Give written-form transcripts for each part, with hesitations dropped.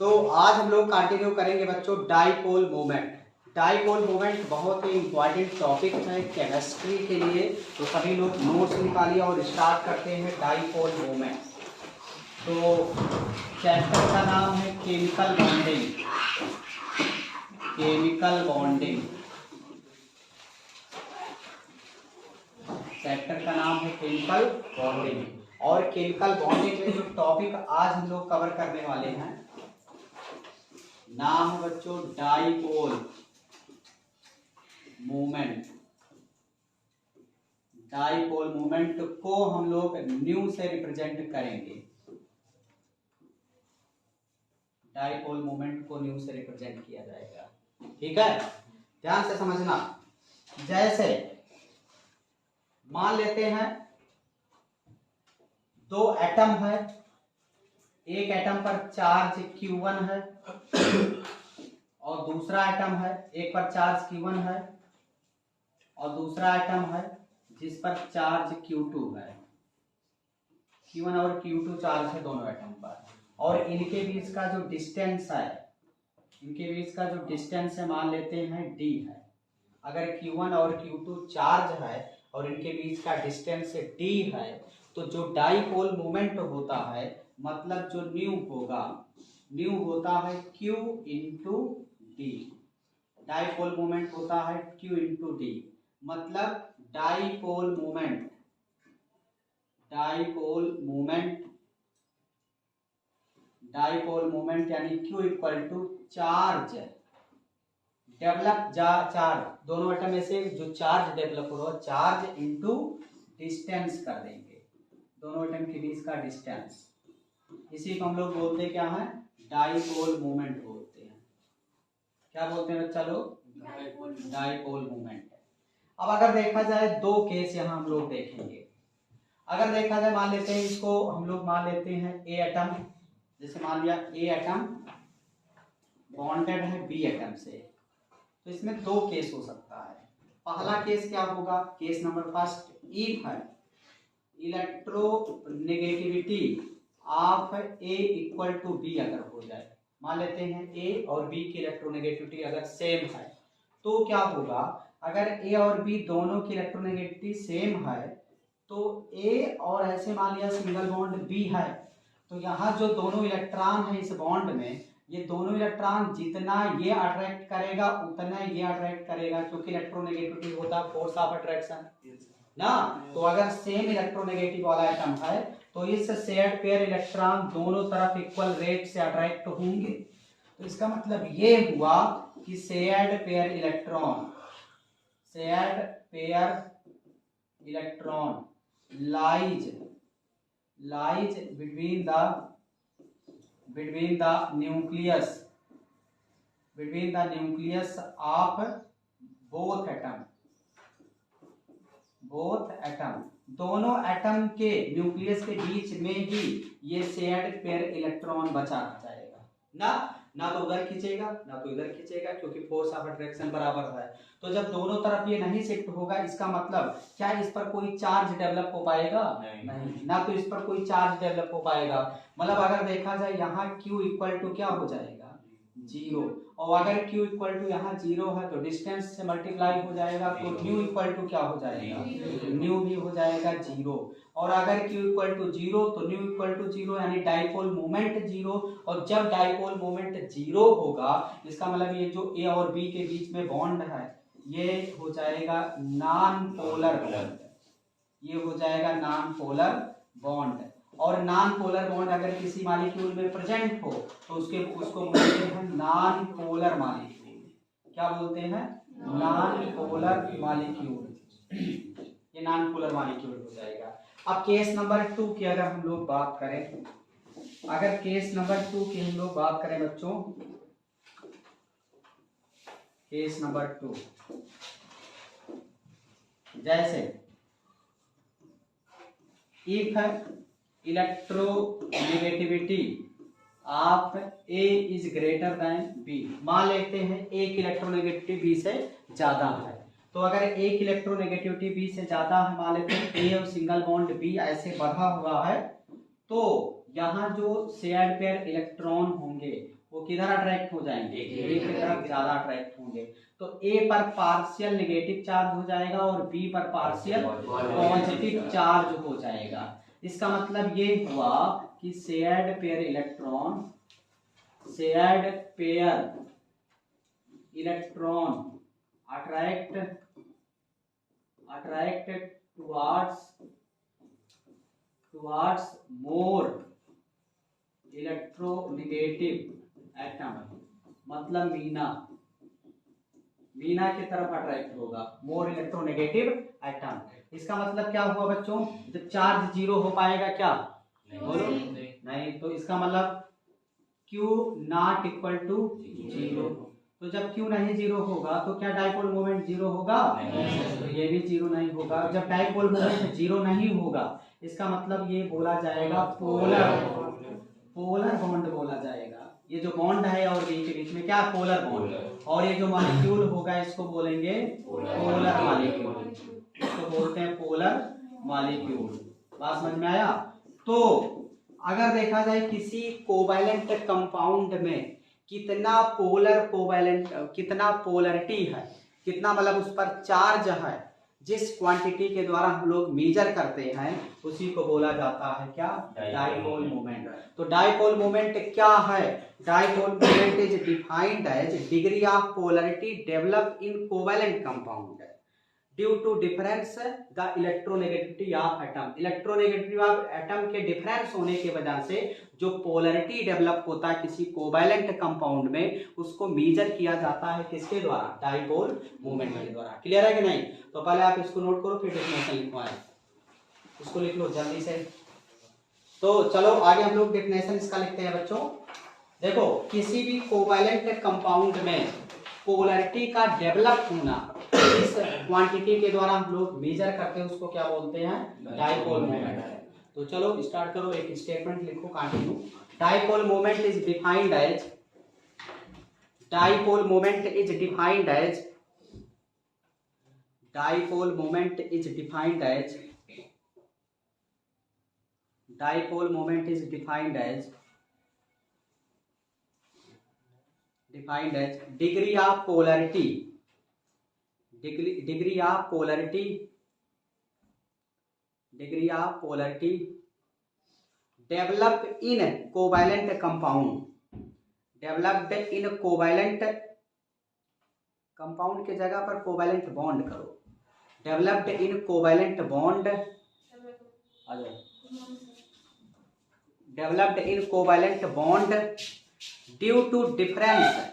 तो आज हम लोग कंटिन्यू करेंगे बच्चों डाइपोल मोमेंट। डाइपोल मोमेंट बहुत ही इंपॉर्टेंट टॉपिक है केमिस्ट्री के लिए, तो सभी लोग नोट्स निकालिए और स्टार्ट करते हैं डाइपोल मोमेंट। तो चैप्टर का नाम है chemical bonding. Chemical bonding chapter का नाम है केमिकल बॉन्डिंग। और केमिकल बॉन्डिंग में जो टॉपिक आज हम लोग कवर करने वाले हैं नाम है बच्चों डाइपोल मूवमेंट। डाइपोल मूवमेंट को हम लोग न्यू से रिप्रेजेंट करेंगे। डाइपोल मूवमेंट को न्यू से रिप्रेजेंट किया जाएगा। ठीक है, ध्यान से समझना। जैसे मान लेते हैं दो एटम है, एक एटम पर चार्ज Q1 है और दूसरा एटम है, एक पर चार्ज Q1 है और दूसरा एटम है जिस पर चार्ज Q2 है। Q1 और Q2 चार्ज है दोनों एटम पर, और इनके बीच का जो डिस्टेंस है, मान लेते हैं D है। अगर Q1 और Q2 चार्ज है और इनके बीच का डिस्टेंस D है, तो जो डाइपोल मोमेंट होता है मतलब जो न्यू होता है Q into d. Dipole moment होता है Q इंटू डी, मतलब डाइपोल मोमेंट यानी Q equal to charge develop charge, दोनों एटम में से जो चार्ज डेवलप हो रहा है चार्ज इंटू डिस्टेंस कर देंगे, दोनों एटम के बीच का डिस्टेंस। इसी को हम लोग बोलते क्या है, डाइपोल मोमेंट बोलते हैं। क्या बोलते हैं बच्चा लोग? Dipole moment. अब अगर देखा जाए दो केस यहाँ हम लोग देखेंगे। अगर देखा जाए मान लेते हैं इसको, हम लोग मान लेते हैं ए एटम, जैसे मान लिया ए एटम बॉन्डेड है बी एटम से, तो इसमें दो केस हो सकता है। पहला केस क्या होगा, केस नंबर फर्स्ट, इफ है electronegativity of A equal to B अगर हो जाए, मान लेते हैं ए और बी की इलेक्ट्रोनेगेटिविटी अगर सेम है, तो क्या होगा, अगर ए और बी दोनों की इलेक्ट्रोनेगेटिविटी सेम है तो ए और ऐसे मान लिया सिंगल बॉन्ड बी है, तो यहाँ जो दोनों इलेक्ट्रॉन है इस बॉन्ड में, ये दोनों इलेक्ट्रॉन जितना ये अट्रैक्ट करेगा उतना ये अट्रैक्ट करेगा, क्योंकि इलेक्ट्रोनेगेटिविटी होता है फोर्स ऑफ अट्रैक्शन ना। तो अगर सेम इलेक्ट्रोनेगेटिव वाला एटम है तो इस शेयर्ड पेयर इलेक्ट्रॉन दोनों तरफ इक्वल रेट से अट्रैक्ट होंगे। तो इसका मतलब ये हुआ कि shared pair electron lies between the nucleus of both atom, दोनों एटम के न्यूक्लियस के बीच में ही ये शेयर्ड पेयर इलेक्ट्रॉन बचा जाएगा ना तो उधर खींचेगा ना तो इधर खींचेगा, क्योंकि फोर्स ऑफ अट्रैक्शन बराबर है। तो जब दोनों तरफ ये नहीं शिफ्ट होगा, इसका मतलब क्या इस पर कोई चार्ज डेवलप हो पाएगा? नहीं, ना तो इस पर कोई चार्ज डेवलप हो पाएगा। मतलब अगर देखा जाए यहाँ Q इक्वल टू क्या हो जाएगा, 0, और अगर Q इक्वल टू यहाँ 0 है तो डिस्टेंस से मल्टीप्लाई हो जाएगा, तो न्यू इक्वल टू क्या हो जाएगा, न्यू भी हो जाएगा 0। और अगर Q इक्वल टू 0 तो न्यू इक्वल टू 0, यानी डाइपोल मोमेंट 0। और जब डाइपोल मोमेंट 0 होगा, इसका मतलब ये जो A और B के बीच में बॉन्ड है ये हो जाएगा नॉन पोलर बॉन्ड। और नॉन पोलर बॉन्ड अगर किसी मॉलिक्यूल में प्रेजेंट हो तो उसको बोलते हैं नॉन पोलर मॉलिक्यूल। क्या बोलते हैं? Non polar molecule. ये नॉन पोलर मॉलिक्यूल हो जाएगा। अब केस नंबर 2 की अगर हम लोग बात करें, बच्चों, केस नंबर 2, जैसे if electronegativity of A is greater than B, मान लेते हैं ए की इलेक्ट्रोनेगेटिविटी बी से ज्यादा है। तो अगर ए की इलेक्ट्रोनेगेटिविटी बी से ज्यादा है, मान लेते हैं ए और सिंगल बॉन्ड बी ऐसे बंधा हुआ है, तो यहाँ जो शेयर्ड पेयर इलेक्ट्रॉन होंगे वो वो किधर अट्रैक्ट हो जाएंगे, ए की तरफ ज्यादा अट्रैक्ट होंगे। तो ए पर पार्शियल नेगेटिव चार्ज हो जाएगा और बी पर पार्शियल पॉजिटिव चार्ज हो जाएगा। इसका मतलब ये हुआ कि shared pair electron attract towards more electronegative atom, मतलब मीना की तरफ अट्रैक्ट होगा, मोर इलेक्ट्रोनेगेटिव एटम। इसका मतलब क्या हुआ बच्चों, जब चार्ज जीरो हो पाएगा क्या, बोलो नहीं। तो इसका मतलब Q not equal to zero. तो जब Q नहीं जीरो होगा तो क्या डाइपोल मोमेंट जीरो होगा, तो ये भी जीरो नहीं होगा। जब डाइपोल मोमेंट जीरो नहीं होगा इसका मतलब ये बोला जाएगा पोलर बॉन्ड बोला जाएगा। ये जो बॉन्ड है और बी के बीच में क्या, पोलर बॉन्ड। और ये जो मॉलिक्यूल होगा इसको बोलेंगे पोलर मॉलिक्यूल, इसको बोलते हैं पोलर मॉलिक्यूल। बात समझ में आया। तो अगर देखा जाए किसी कोवैलेंट कंपाउंड में कितना पोलरिटी है, कितना मतलब उस पर चार्ज है, जिस क्वांटिटी के द्वारा हम लोग मेजर करते हैं उसी को बोला जाता है क्या, डाइपोल मोमेंट। तो डाइपोल मोमेंट क्या है, dipole moment is defined as degree of polarity develop in covalent compound due to difference the electronegativity of atom. Electronegativity of atom के डिफरेंस होने की वजह से जो पोलरिटी डेवलप होता है किसी कोवैलेंट कंपाउंड में, उसको मेजर किया जाता है किसके द्वारा, डाइपोल मोमेंट के द्वारा। क्लियर है कि नहीं। तो पहले आप इसको नोट करो फिर डेफिनेशन लिखवाएं, इसको लिख लो जल्दी से। तो चलो आगे हम लोग डेफिनेशन इसका लिखते हैं बच्चों। देखो किसी भी कोवैलेंट कंपाउंड में पोलरिटी का डेवलप होना इस क्वांटिटी के द्वारा हम लोग मेजर करते हैं उसको क्या बोलते हैं, डाइपोल मोमेंट। तो चलो स्टार्ट करो, एक स्टेटमेंट लिखो continue. Dipole moment is defined as dipole moment is defined as dipole moment is defined as dipole moment is defined as degree of polarity developed in covalent compound के जगह पर covalent bond करो, developed in covalent bond, developed in covalent bond due to difference,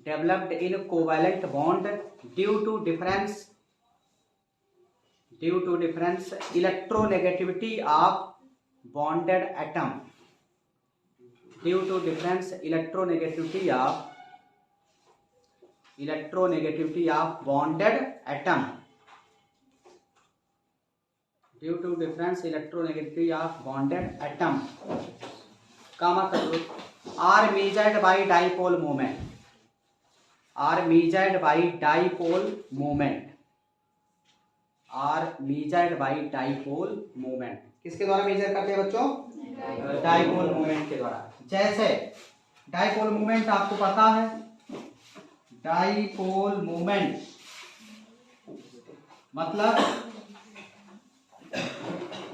developed in covalent bond due to difference electronegativity of bonded atom, due to difference electronegativity of bonded atom, due to difference electronegativity of bonded atom का मतलब are measured by dipole moment, are measured by dipole moment, are measured by dipole moment। किसके द्वारा major करते हैं बच्चों, dipole moment के द्वारा। जैसे डाइपोल मोमेंट आपको पता है, डाइपोल मोमेंट मतलब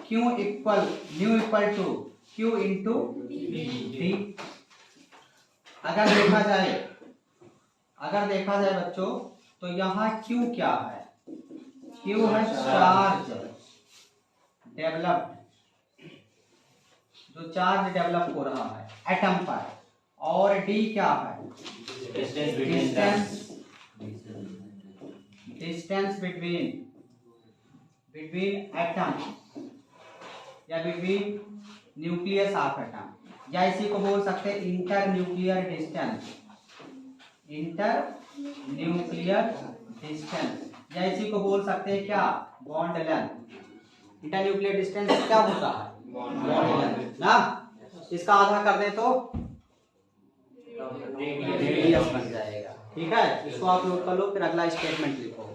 Q equal mu equal to Q into D. अगर देखा जाए बच्चों तो यहाँ Q क्या है, Q है चार्ज डेवलप्ड, जो चार्ज डेवलप हो रहा है एटम पर, और D क्या है, डिस्टेंस बिटवीन एटम या बिटवीन न्यूक्लियस ऑफ एटम, या इसी को बोल सकते हैं इंटर न्यूक्लियर डिस्टेंस, या इसी को बोल सकते हैं क्या, bond length. Inter nuclear distance क्या होता है, बॉन्ड लेंथ ना। इसका आधा कर दे तो रेडियस बन जाएगा। ठीक है, इसको आप नोट कर लो, फिर अगला स्टेटमेंट लिखो।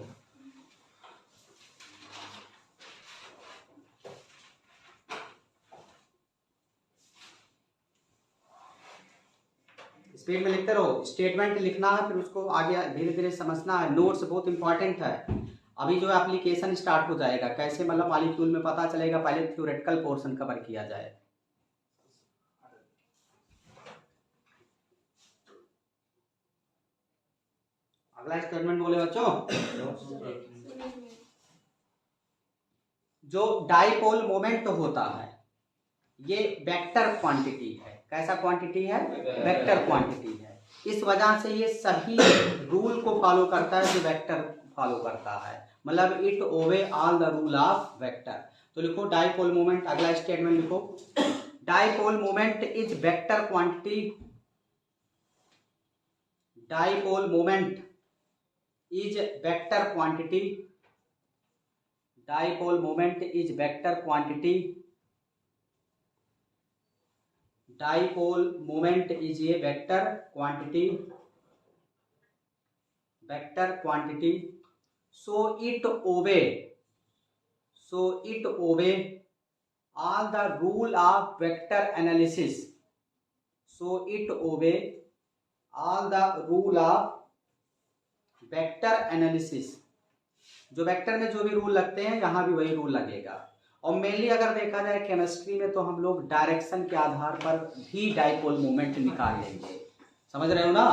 स्पीड में लिखते रहो, स्टेटमेंट लिखना है फिर उसको आगे धीरे धीरे समझना है। नोट्स बहुत इंपॉर्टेंट है। अभी जो एप्लीकेशन स्टार्ट हो जाएगा, कैसे मतलब मॉलिक्यूल में पता चलेगा, पहले थ्योरेटिकल पोर्शन कवर किया जाए। अगला स्टेटमेंट बोले बच्चों, जो डाइपोल मोमेंट होता है ये वेक्टर क्वांटिटी है। कैसा क्वांटिटी है? वेक्टर क्वांटिटी है। इस वजह से ये सभी रूल को फॉलो करता है जो वेक्टर फॉलो करता है, मतलब it obey all the rule of vector. तो लिखो डाइपोल मोमेंट, अगला स्टेटमेंट लिखो, dipole moment is vector quantity, dipole moment is vector quantity, dipole moment is vector quantity, dipole moment is a vector quantity, vector quantity, so it obey all the rule of vector analysis, so it obey all the rule of vector analysis. जो vector में जो भी rule लगते हैं यहाँ भी वही rule लगेगा। और मेनली अगर देखा जाए केमिस्ट्री में तो हम लोग डायरेक्शन के आधार पर भी डाइपोल मोमेंट निकाल लेंगे, समझ रहे हो ना।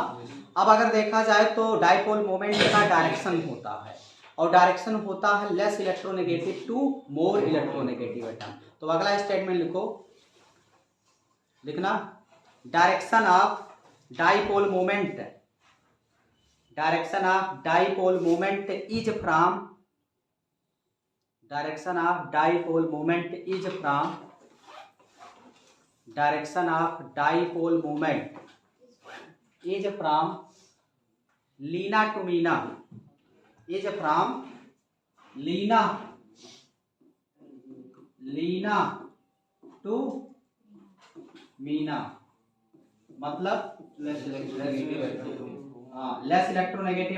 अब अगर देखा जाए तो डाइपोल मोमेंट का डायरेक्शन होता है, और डायरेक्शन होता है less electronegative to more electronegative atom. तो अगला स्टेटमेंट लिखो, लिखना direction of dipole moment, direction of dipole moment is from, direction of dipole moment is from, direction of dipole moment is from Leena to Meena, is from Leena, Leena to Meena, मतलब less electronegative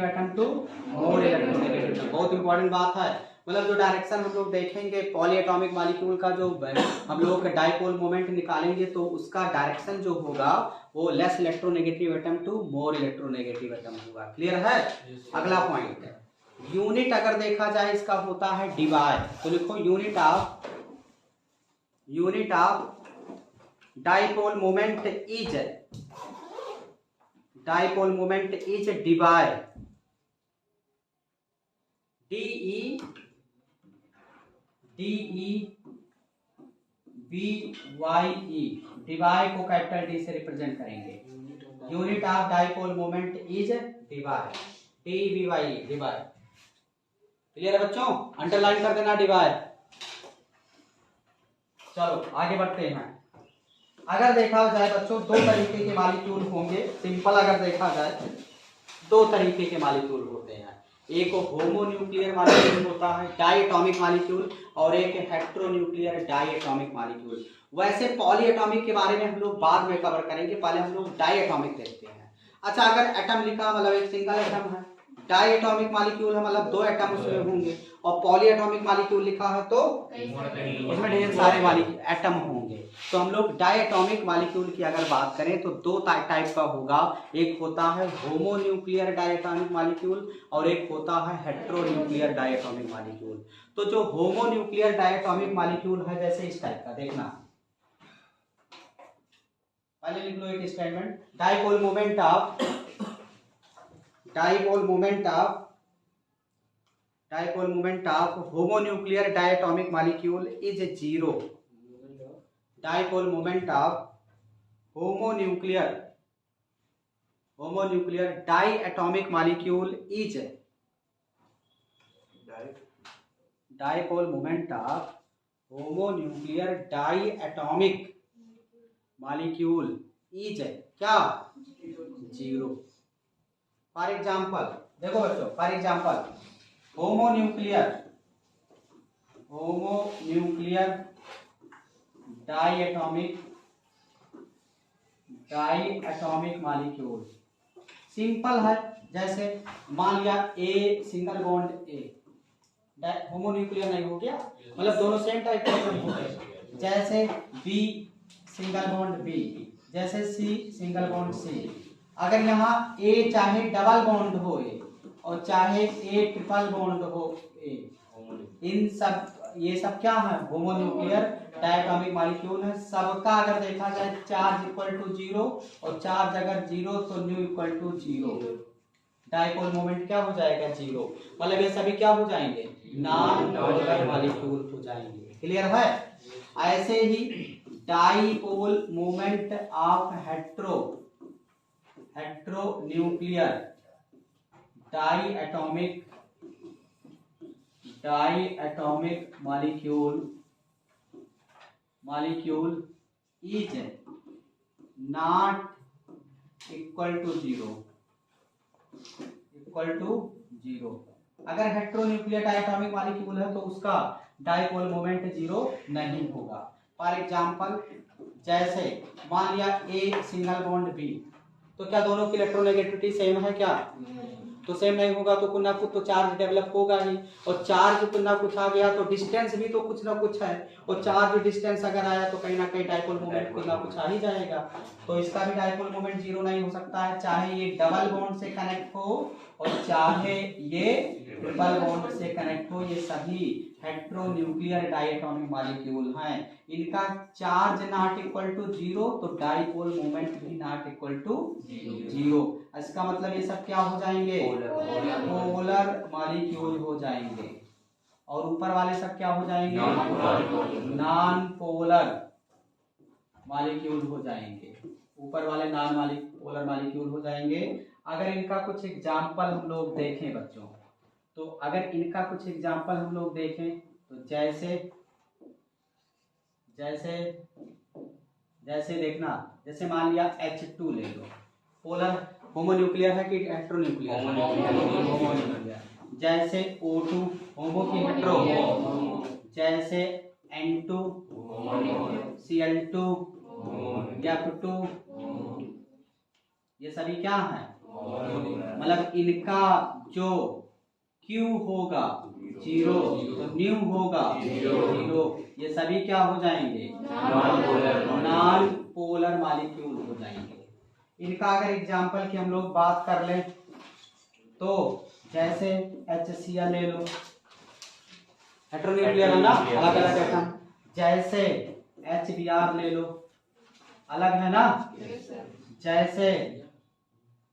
atom to more electronegative. बहुत important बात है। मतलब जो direction हम लोग देखेंगे poly atomic molecule का, जो हम लोग डाइपोल मोमेंट निकालेंगे तो उसका डायरेक्शन जो होगा वो less electronegative atom to more electronegative atom होगा। क्लियर है? अगला पॉइंट है यूनिट, अगर देखा जाए इसका होता है डिवाइड। तो लिखो unit of dipole moment is, dipole moment is divide, DEVYE, divide को कैपिटल डी से रिप्रेजेंट करेंगे। Unit of dipole moment is divide, DEVYE divide. Clear है बच्चों? अंडरलाइन कर देना डिवाइड। चलो आगे बढ़ते हैं। अगर देखा जाए बच्चों दो तरीके के मॉलिक्यूल होंगे, सिंपल अगर देखा जाए दो तरीके के मॉलिक्यूल होते हैं। एक होमोन्यूक्लियर मॉलिक्यूल होता है डाइएटॉमिक मॉलिक्यूल, और एक हेटेरोन्यूक्लियर डाइएटॉमिक मॉलिक्यूल। वैसे पॉलीएटॉमिक के बारे में हम लोग बाद में कवर करेंगे, पहले हम लोग डाइएटॉमिक देखते हैं। अच्छा, अगर एटम लिखा मतलब एक सिंगल एटम है, डाइएटॉमिक मॉलिक्यूल है मतलब दो एटम उसमें होंगे, और पॉलीएटॉमिक मॉलिक्यूल लिखा है तो उसमें ढेर सारे एटम होंगे। तो हम लोग डाइएटॉमिक मॉलिक्यूल की अगर बात करें तो दो टाइप का होगा, एक होता है होमोन्यूक्लियर डाइएटॉमिक मॉलिक्यूल और एक होता है हेटेरोन्यूक्लियर डाइएटॉमिक मॉलिक्यूल। तो जो होमोन्यूक्लियर डाइएटॉमिक मॉलिक्यूल है जैसे इस टाइप का, देखना पहले लिख लो एक statement, dipole moment of homonuclear diatomic molecule is 0। Dipole moment of homonuclear diatomic molecule is, dipole moment of homonuclear diatomic molecule is क्या? 0। फॉर एग्जाम्पल देखो बच्चों, for example homonuclear diatomic molecule simple है। जैसे मान लिया a single bond A, homonuclear नहीं हो गया, मतलब दोनों सेम टाइप के हो गए। जैसे बी सिंगल बॉन्ड बी, जैसे सी सिंगल बॉन्ड सी, अगर यहाँ ए चाहे डबल बॉन्ड हो ए और चाहे ए ट्रिपल बॉन्ड हो ए, इन सब ये सब क्या है होमोन्यूक्लियर डायटोमिक मॉलिक्यूल है। सबका अगर देखा जाए चार्ज इक्वल टू 0 और चार्ज अगर 0 तो mu equal to 0, dipole moment क्या हो जाएगा 0, मतलब ये सभी क्या हो जाएंगे नॉन पोलर मॉलिक्यूल हो जाएंगे। क्लियर है। ऐसे ही dipole moment of heteronuclear diatomic molecule is not equal to 0। अगर हेट्रोन्यूक्लियर डायटोमिक मॉलिक्यूल है तो उसका डाइपोल मोमेंट 0 नहीं होगा। फॉर एग्जांपल जैसे मान लिया ए सिंगल बॉन्ड बी, तो क्या दोनों की इलेक्ट्रोनेगेटिविटी सेम है क्या? तो सेम नहीं होगा तो कुछ ना कुछ तो चार्ज डेवलप होगा ही, और चार्ज कुछ ना कुछ आ गया तो डिस्टेंस भी तो कुछ ना कुछ है, और चार्ज डिस्टेंस अगर आया तो कहीं ना कहीं डाइपोल मोमेंट कुछ ना कुछ आ ही जाएगा। तो इसका भी डाइपोल मोमेंट 0 नहीं हो सकता है, चाहे ये डबल बॉन्ड से कनेक्ट हो और चाहे ये ट्रिपल बॉन्ड से कनेक्ट हो। ये सभी हेट्रोन्यूक्लियर डायटोमिक मॉलिक्यूल हैं। इनका चार्ज नॉट इक्वल टू 0 तो डाइपोल मोमेंट भी नॉट इक्वल टू 0। इसका मतलब ये सब क्या हो जाएंगे पोलर मॉलिक्यूल हो जाएंगे, और ऊपर वाले सब क्या हो जाएंगे नॉन पोलर मॉलिक्यूल हो जाएंगे। ऊपर वाले नॉन पोलर मॉलिक्यूल हो जाएंगे। अगर इनका कुछ एग्जाम्पल हम लोग देखें बच्चों, तो अगर इनका कुछ एग्जाम्पल हम लोग देखें तो जैसे देखना, जैसे मान लिया H2 ले लो, पोलर होमोन्यूक्लियर है कि हेट्रोन्यूक्लियर? होमोन्यूक्लियर। जैसे O2 होमो की हेट्रो, जैसे N2 Cl2 F2, ये सभी क्या है मतलब इनका जो Q होगा 0 तो न्यू होगा 0, ये सभी क्या हो जाएंगे नॉन पोलर मॉलिक्यूल हो जाएंगे। इनका अगर एग्जांपल की हम लोग बात कर लें तो जैसे HCl ले लो, हेट्रोन्यूक्लियर है ना, अलग अलग एटम। जैसे HBr ले लो, अलग है ना। जैसे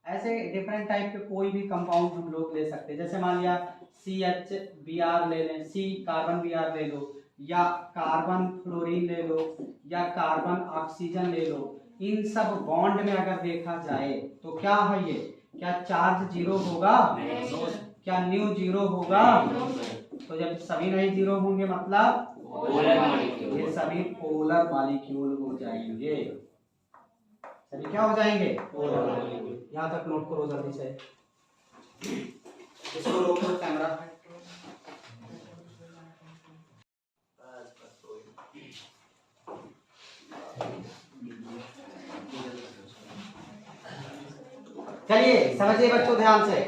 ऐसे डिफरेंट टाइप के कोई भी कंपाउंड हम लोग ले सकते हैं। जैसे मान लिया CHBr ले लें, C कार्बन Br ले लो, या कार्बन फ्लोरीन ले लो, या कार्बन ऑक्सीजन ले लो। इन सब बॉन्ड में अगर देखा जाए तो क्या है ये, क्या चार्ज 0 होगा? क्या न्यू 0 होगा? तो जब सभी नहीं 0 होंगे मतलब ये सभी पोलर मॉलिक्यूल हो जाएंगे। सभी क्या हो जाएंगे पोलर मॉलिक्यूल। यहाँ तक नोट करो जल्दी से, इसको रोको कैमरा। चलिए समझिए बच्चों ध्यान से,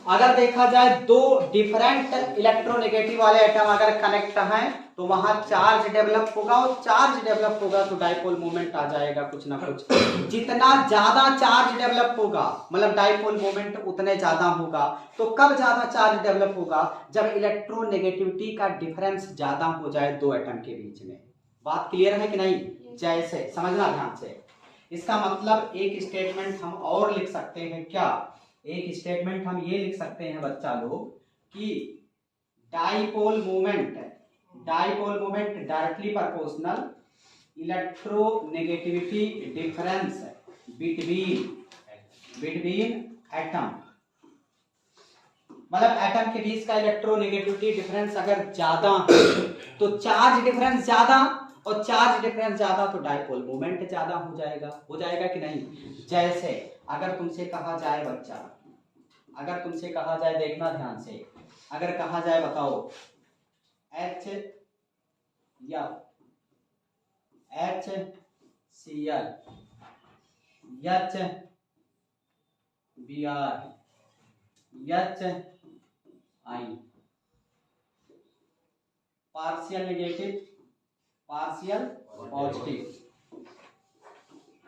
अगर देखा जाए दो डिफरेंट इलेक्ट्रोनेगेटिव वाले एटम अगर कनेक्ट हैं तो वहां चार्ज डेवलप होगा, और चार्ज डेवलप होगा तो डाइपोल मोमेंट आ जाएगा कुछ ना कुछ। जितना ज्यादा चार्ज डेवलप होगा मतलब डाइपोल मोमेंट उतने ज्यादा होगा। तो कब ज्यादा चार्ज डेवलप होगा? जब इलेक्ट्रोनेगेटिविटी का डिफरेंस ज्यादा हो जाए दो एटम के बीच में। बात क्लियर है कि नहीं? जैसे समझना ध्यान से, इसका मतलब एक स्टेटमेंट हम और लिख सकते हैं क्या? एक स्टेटमेंट हम ये लिख सकते हैं बच्चा लोग कि dipole moment directly proportional electronegativity difference between atom. मतलब एटम के बीच का इलेक्ट्रोनेगेटिविटी डिफरेंस अगर ज्यादा तो चार्ज डिफरेंस ज्यादा, और चार्ज डिफरेंस ज्यादा तो डाइपोल मोमेंट ज्यादा हो जाएगा कि नहीं? जैसे अगर तुमसे कहा जाए बच्चा, अगर तुमसे कहा जाए, देखना ध्यान से, अगर कहा जाए बताओ HCl HBr HI, partial negative partial positive,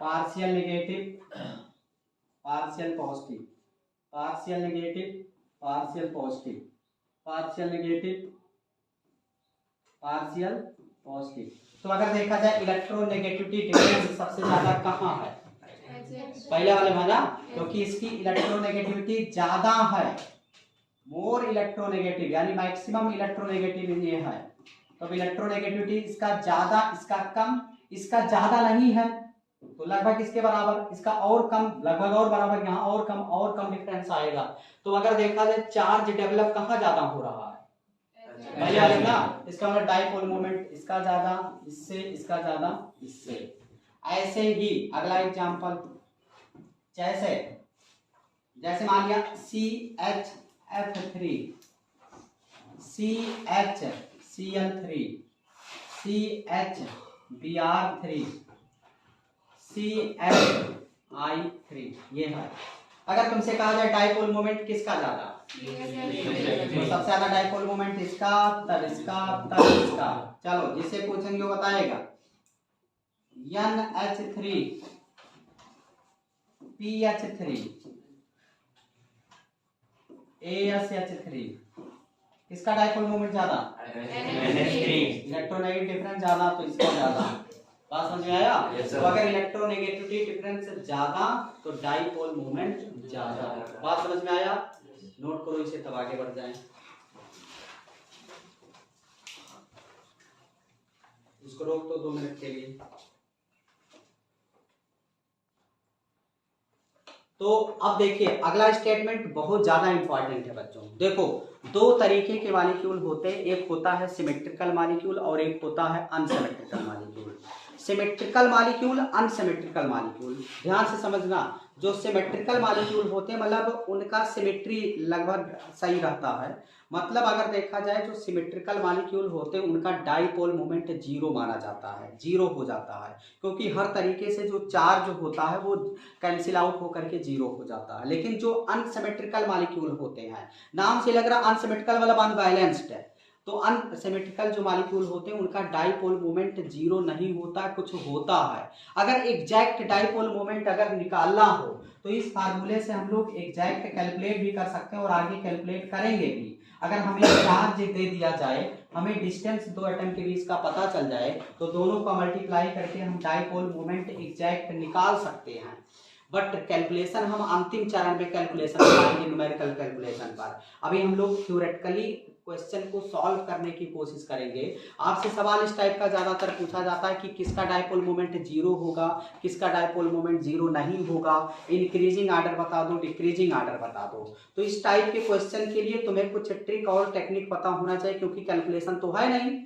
partial negative partial positive, partial negative, partial positive, partial negative, partial positive. तो अगर देखा जाए इलेक्ट्रोनेगेटिविटी डिफरेंस सबसे ज्यादा कहाँ है? पहले वाले में ना, क्योंकि इसकी इलेक्ट्रोनेगेटिविटी ज्यादा है, मोर इलेक्ट्रोनेगेटिव यानी मैक्सिमम इलेक्ट्रोनेगेटिव ये है। तो इलेक्ट्रोनेगेटिविटी इसका ज्यादा, इसका कम, इसका ज्यादा नहीं है तो लगभग इसके बराबर, इसका और कम, लगभग और बराबर, यहाँ और कम डिफरेंस आएगा। तो अगर देखा जाए चार्ज डेवलप कहाँ ज्यादा हो रहा है? पहले वाले ना, इसका मतलब डाइपोल मोमेंट इसका ज्यादा, इससे इसका ज्यादा, इससे। ऐसे ही अगला एग्जांपल, जैसे मान लिया CHF3, CHCl3, CHBr3, CHI3, ये है। अगर तुमसे कहा जाए डाइपोल मोमेंट किसका ज्यादा, तो सबसे ज्यादा डाइपोल मोमेंट इसका, तब इसका, तब इसका। चलो जिसे पूछेंगे वो बताएगा। NH3, PH3, ASH3, किसका डाइपोल मोमेंट ज्यादा? इलेक्ट्रोनेगेटिव डिफरेंस ज्यादा तो इसका ज्यादा। बात समझ में आया? तो अगर इलेक्ट्रोनेगेटिविटी डिफरेंस ज्यादा तो डाइपोल मोमेंट ज्यादा। बात समझ में आया? नोट करो इसे तब आगे बढ़ जाएं। इसको रोक दो 2 मिनट के लिए। तो अब देखिए अगला स्टेटमेंट बहुत ज्यादा इंपॉर्टेंट है बच्चों। देखो 2 तरीके के मॉलिक्यूल होते हैं, एक होता है सिमेट्रिकल मॉलिक्यूल और एक होता है unsymmetrical molecule. Symmetrical molecule, unsymmetrical molecule, ध्यान से समझना। जो सिमेट्रिकल मॉलिक्यूल होते हैं मतलब उनका सिमेट्री लगभग सही रहता है। मतलब अगर देखा जाए जो सिमेट्रिकल मॉलिक्यूल होते हैं उनका डाइपोल मोमेंट 0 माना जाता है, 0 हो जाता है, क्योंकि हर तरीके से जो चार्ज होता है वो कैंसिल आउट होकर के 0 हो जाता है। लेकिन जो अनसिमेट्रिकल मॉलिक्यूल होते हैं, नाम से लग रहा अनसिमेट्रिकल मतलब अनबैलेंस्ड है, तो अनसिमेट्रिकल जो मॉलिक्यूल होते हैं उनका डाइपोल मोमेंट 0 नहीं होता, कुछ होता है। अगर एग्जैक्ट डाइपोल मोमेंट अगर निकालना हो तो इस फार्मूले से हम लोग एग्जैक्ट कैलकुलेट भी कर सकते हैं और आगे कैलकुलेट करेंगे भी। अगर हमें चार्ज दे दिया जाए, हमें डिस्टेंस 2 एटम के बीच का पता चल जाए तो दोनों का मल्टीप्लाई करके हम डाइपोल मोमेंट एग्जैक्ट निकाल सकते हैं। बट कैलकुलेशन हम अंतिम चरण में कैलकुलेशन करेंगे, न्यूमेरिकल कैलकुलेशन पर। अभी हम लोग थ्योरेटिकली क्वेश्चन को सॉल्व करने की कोशिश करेंगे। आपसे सवाल इस टाइप का ज्यादातर पूछा जाता है कि किसका डाइपोल मोमेंट 0 होगा, किसका डाइपोल मोमेंट 0 नहीं होगा, इंक्रीजिंग आर्डर बता दो, डिक्रीजिंग आर्डर बता दो। तो इस टाइप के क्वेश्चन के लिए तुम्हें कुछ ट्रिक और टेक्निक पता होना चाहिए, क्योंकि कैलकुलेशन तो है नहीं,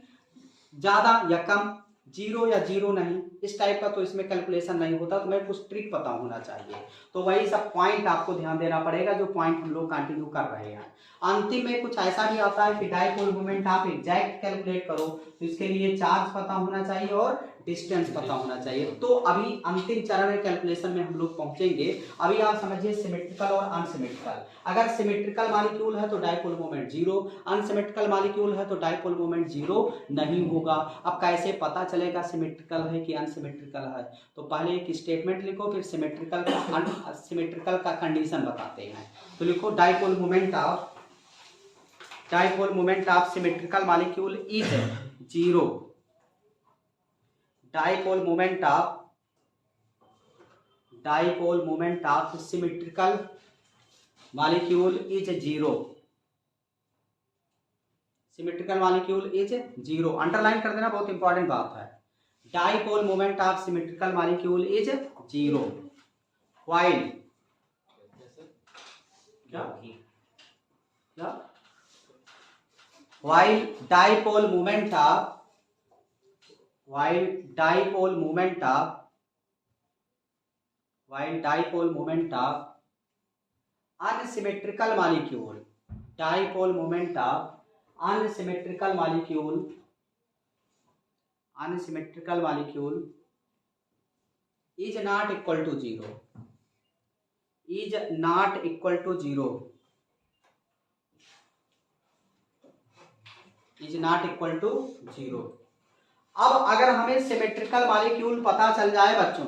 ज्यादा या कम, 0 या 0 नहीं, इस टाइप का तो इसमें कैलकुलेशन नहीं होता। तो मैं कुछ ट्रिक पता होना चाहिए। तो वही सब पॉइंट आपको ध्यान देना पड़ेगा जो पॉइंट हम लोग कंटिन्यू कर रहे हैं। अंतिम में कुछ ऐसा भी आता है कि डाइपोल मोमेंट आप एग्जैक्ट कैलकुलेट करो तो इसके लिए चार्ज पता होना चाहिए और डिस्टेंस पता होना चाहिए। तो अभी अंतिम चरण में कैलकुलेशन में हम लोग पहुंचेंगे। अभी आप समझिए सिमेट्रिकल और अनसिमेट्रिकल। अगर सिमेट्रिकल मॉलिक्यूल है तो डाइपोल मोमेंट 0, अनसिमेट्रिकल मॉलिक्यूल है तो डाइपोल मोमेंट 0 नहीं होगा। अब कैसे पता चलेगा सिमेट्रिकल है कि अनसिमेट्रिकल है? तो पहले एक स्टेटमेंट लिखो, फिर सिमेट्रिकल का अनसिमेट्रिकल का कंडीशन बताते हैं। तो लिखो dipole moment of symmetrical molecule is 0। Dipole moment of symmetrical molecule is 0। Symmetrical molecule is 0, underline कर देना, बहुत इंपॉर्टेंट बात है। Dipole moment of symmetrical molecule is 0 while dipole moment of unsymmetrical molecule, dipole moment of unsymmetrical molecule is not equal to 0, is not equal to 0, is not equal to 0। अब अगर हमें symmetrical molecule पता चल जाए बच्चों,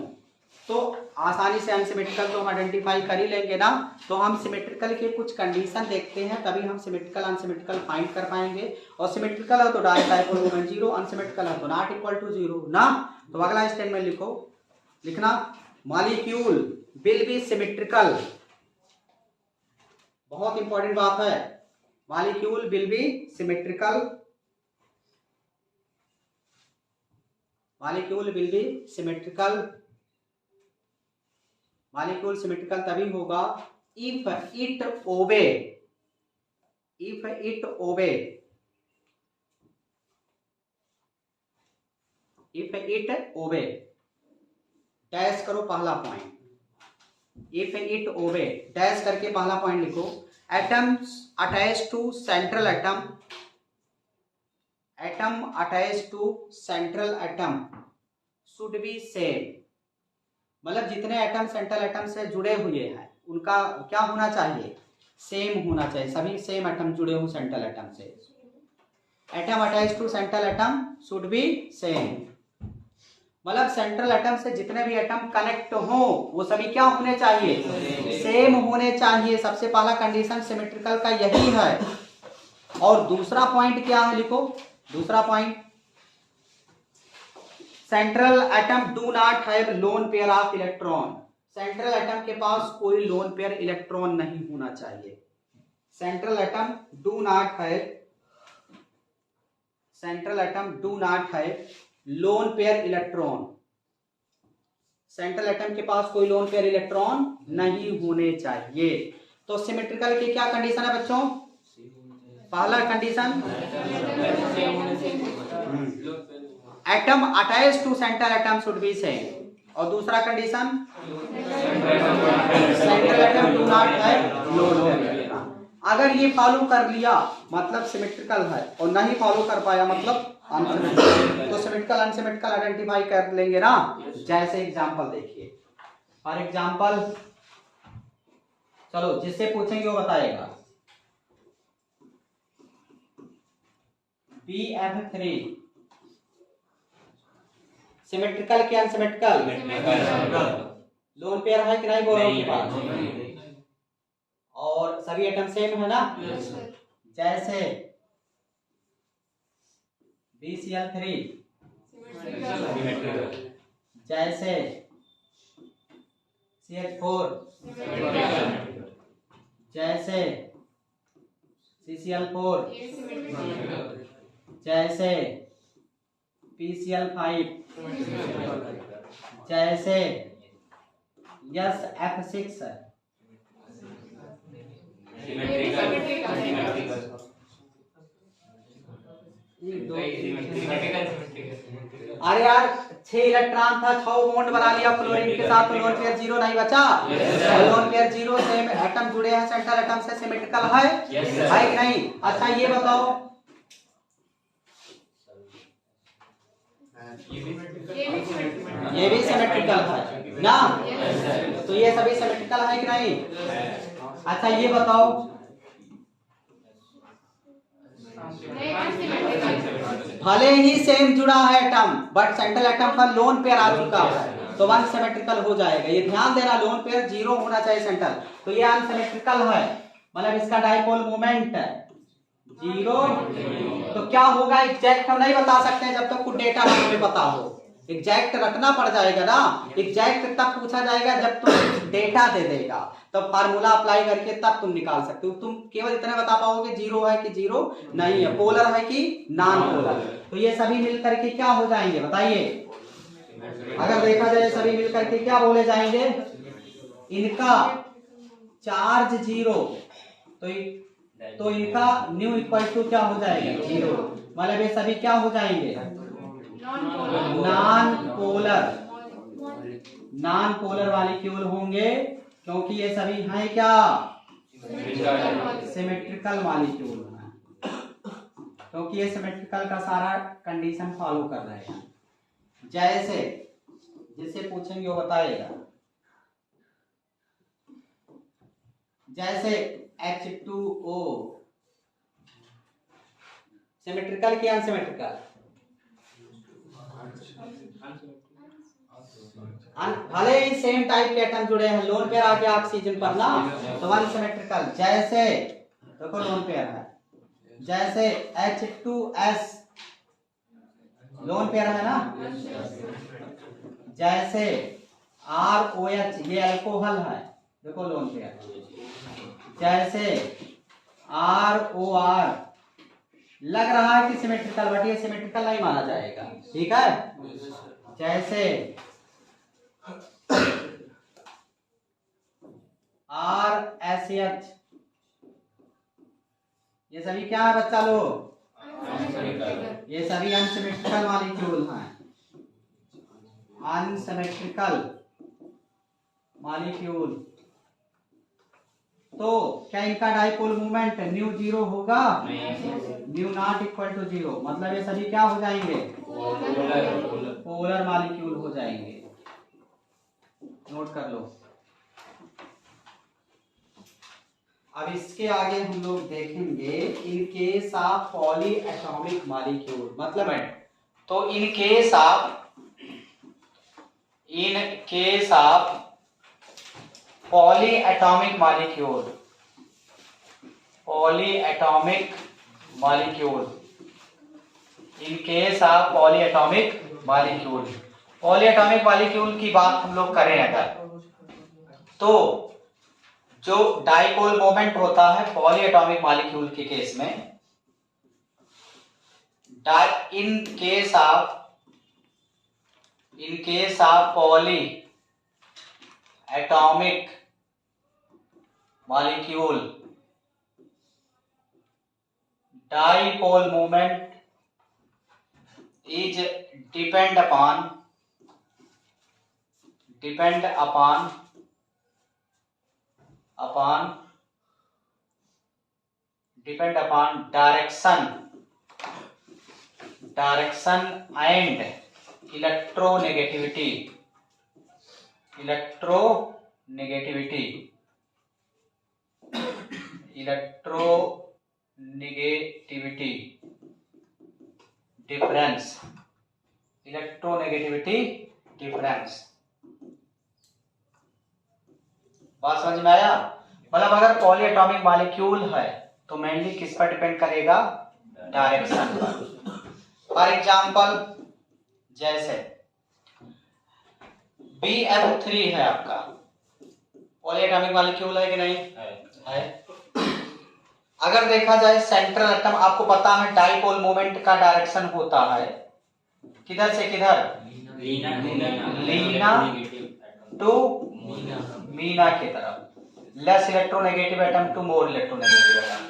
तो आसानी से अनसिमेट्रिकल तो हम आइडेंटिफाई कर ही लेंगे ना। तो हम सिमेट्रिकल के कुछ कंडीशन देखते हैं, तभी हम सिमेट्रिकल अनसिमेट्रिकल फाइंड कर पाएंगे। और सिमेट्रिकल है तो डायरेक्ट डाइपोल मोमेंट 0, अनसिमेट्रिकल है तो नॉट इक्वल टू 0 ना। तो अगला स्टेटमेंट लिखो, लिखना मॉलिक्यूल विल बी सिमेट्रिकल, बहुत इंपॉर्टेंट बात है, molecule will be symmetrical, molecule will be symmetrical, molecule symmetrical तभी होगा if it obey, if it obey, if it obey, dash करो पहला point, if it obey dash करके पहला पॉइंट लिखो, atoms attach to central atom, atom attach to central atom should be same, मतलब जितने atom central atom से जुड़े हुए हैं उनका क्या होना चाहिए, सेम होना चाहिए, सभी सेम एटम जुड़े हो सेंट्रल एटम से, atom attach to central atom should be same, मतलब सेंट्रल एटम से जितने भी एटम कनेक्ट हो वो सभी क्या होने चाहिए, सेम होने चाहिए। सबसे पहला कंडीशन सिमेट्रिकल का यही है। और दूसरा पॉइंट क्या है, लिखो दूसरा point, central atom do not have lone pair of electron, central atom के पास कोई लोन पेयर इलेक्ट्रॉन नहीं होना चाहिए, central atom do not have, central atom do not have lone pair electron, central atom के पास कोई लोन पेयर इलेक्ट्रॉन नहीं होने चाहिए। तो सिमेट्रिकल की क्या कंडीशन है बच्चों, पहला condition atom attach to central atom should be same, और दूसरा condition central atom do not have lone pair. अगर ये फॉलो कर लिया मतलब सिमेट्रिकल है, और नहीं फॉलो कर पाया मतलब अनसिमेट्रिकल। तो सिमेट्रिकल अनसिमेट्रिकल आइडेंटिफाई कर लेंगे ना। जैसे एग्जांपल देखिए, फॉर एग्जांपल चलो जिससे पूछेंगे वो बताएगा, BF3 सिमेट्रिकल के अनसिमेट्रिकल, लोन पेयर है कि नहीं बोरो के पास, और सभी एटम सेम है ना। जैसे BCl3, जैसे CH4, जैसे CCl4, जैसे PCl5, जैसे SF6, अरे यार 6 इलेक्ट्रॉन था, 6 बॉन्ड बना लिया फ्लोरीन के साथ, तो लोन पेयर 0 नहीं बचा। लोन पेयर 0 से एटम जुड़े हैं सेंट्रल एटम से, सिमेट्रिकल है कि नहीं। अच्छा ये बताओ, ये भी सिमेट्रिकल है ना, तो ये सभी सिमेट्रिकल है कि नहीं। अच्छा ये बताओ, भले ही सेम जुड़ा है एटम बट सेंट्रल एटम पर लोन पेयर आ चुका है तो अनसिमेट्रिकल हो जाएगा। ये ध्यान देना, लोन पेयर 0 होना चाहिए सेंट्रल, तो ये अनसिमेट्रिकल है, मतलब इसका डाइपोल मोमेंट 0। तो क्या होगा एग्जैक्ट हम नहीं बता सकते हैं जब तक कुछ डेटा हमें पता हो, एग्जैक्ट रखना पड़ जाएगा ना। एग्जैक्ट तब पूछा जाएगा जब तुम डेटा दे देगा, तब फार्मूला अप्लाई करके तब तुम निकाल सकते हो। तुम केवल इतना बता पाओगे 0 है कि 0 नहीं है, पोलर है कि नॉन पोलर। तो ये सभी मिलकर के क्या हो जाएंगे बताइए, अगर देखा जाए सभी मिलकर के क्या बोले जाएंगे, इनका चार्ज 0, तो इनका न्यू इक्वल टू क्या हो जाएगा 0, मतलब ये सभी क्या हो जाएंगे non polar, non polar molecule होंगे, क्योंकि ये सभी हैं क्या सिमेट्रिकल मॉलिक्यूल हैं, क्योंकि ये सिमेट्रिकल का सारा कंडीशन फॉलो कर रहे हैं। जैसे जिससे पूछेंगे वो बताएगा, जैसे H2O सिमेट्रिकल की अनसिमेट्रिकल, भले ही सेम टाइप के एटम जुड़े हैं, लोन पेयर आ गया ऑक्सीजन पर ना, तो अनसिमेट्रिकल। जैसे देखो लोन पेयर है, जैसे H2S लोन पेयर है ना, जैसे ROH ये अल्कोहल है, देखो लोन पेयर। जैसे ROR लग रहा है कि सिमेट्रिकल, बट ये सिमेट्रिकल नहीं माना जाएगा, ठीक है। जैसे RSH ये सभी क्या है बच्चा लोग, ये सभी अनसिमेट्रिकल मॉलिक्यूल हैं, अनसिमेट्रिकल मॉलिक्यूल। तो क्या इनका डाइपोल मूवमेंट न्यू जीरो होगा? Mu not equal to zero, मतलब ये सभी क्या हो जाएंगे, पोलर मॉलिक्यूल हो जाएंगे। नोट कर लो। अब इसके आगे हम लोग देखेंगे in case of poly atomic molecule, मतलब है तो in case of poly atomic molecule, poly atomic molecule, in case of poly atomic molecule, poly atomic molecule की बात हम लोग करें अगर, तो जो डाइपोल मोमेंट होता है पॉली एटॉमिक मॉलिक्यूल के केस में, in case of poly atomic molecule, dipole moment is depend upon direction and electronegativity difference। बात समझ में आया? मतलब अगर पॉली एटॉमिक मॉलिक्यूल है तो मेनली किस पर डिपेंड करेगा, डायरेक्शन पर। फॉर एग्जांपल जैसे BF3 है आपका, पॉली एटॉमिक मॉलिक्यूल है कि नहीं है? अगर देखा जाए सेंट्रल एटम, आपको पता है डाइपोल मोमेंट का डायरेक्शन होता है किधर से किधर, लीना टू मीना की तरफ, less electronegative atom to more electronegative atom.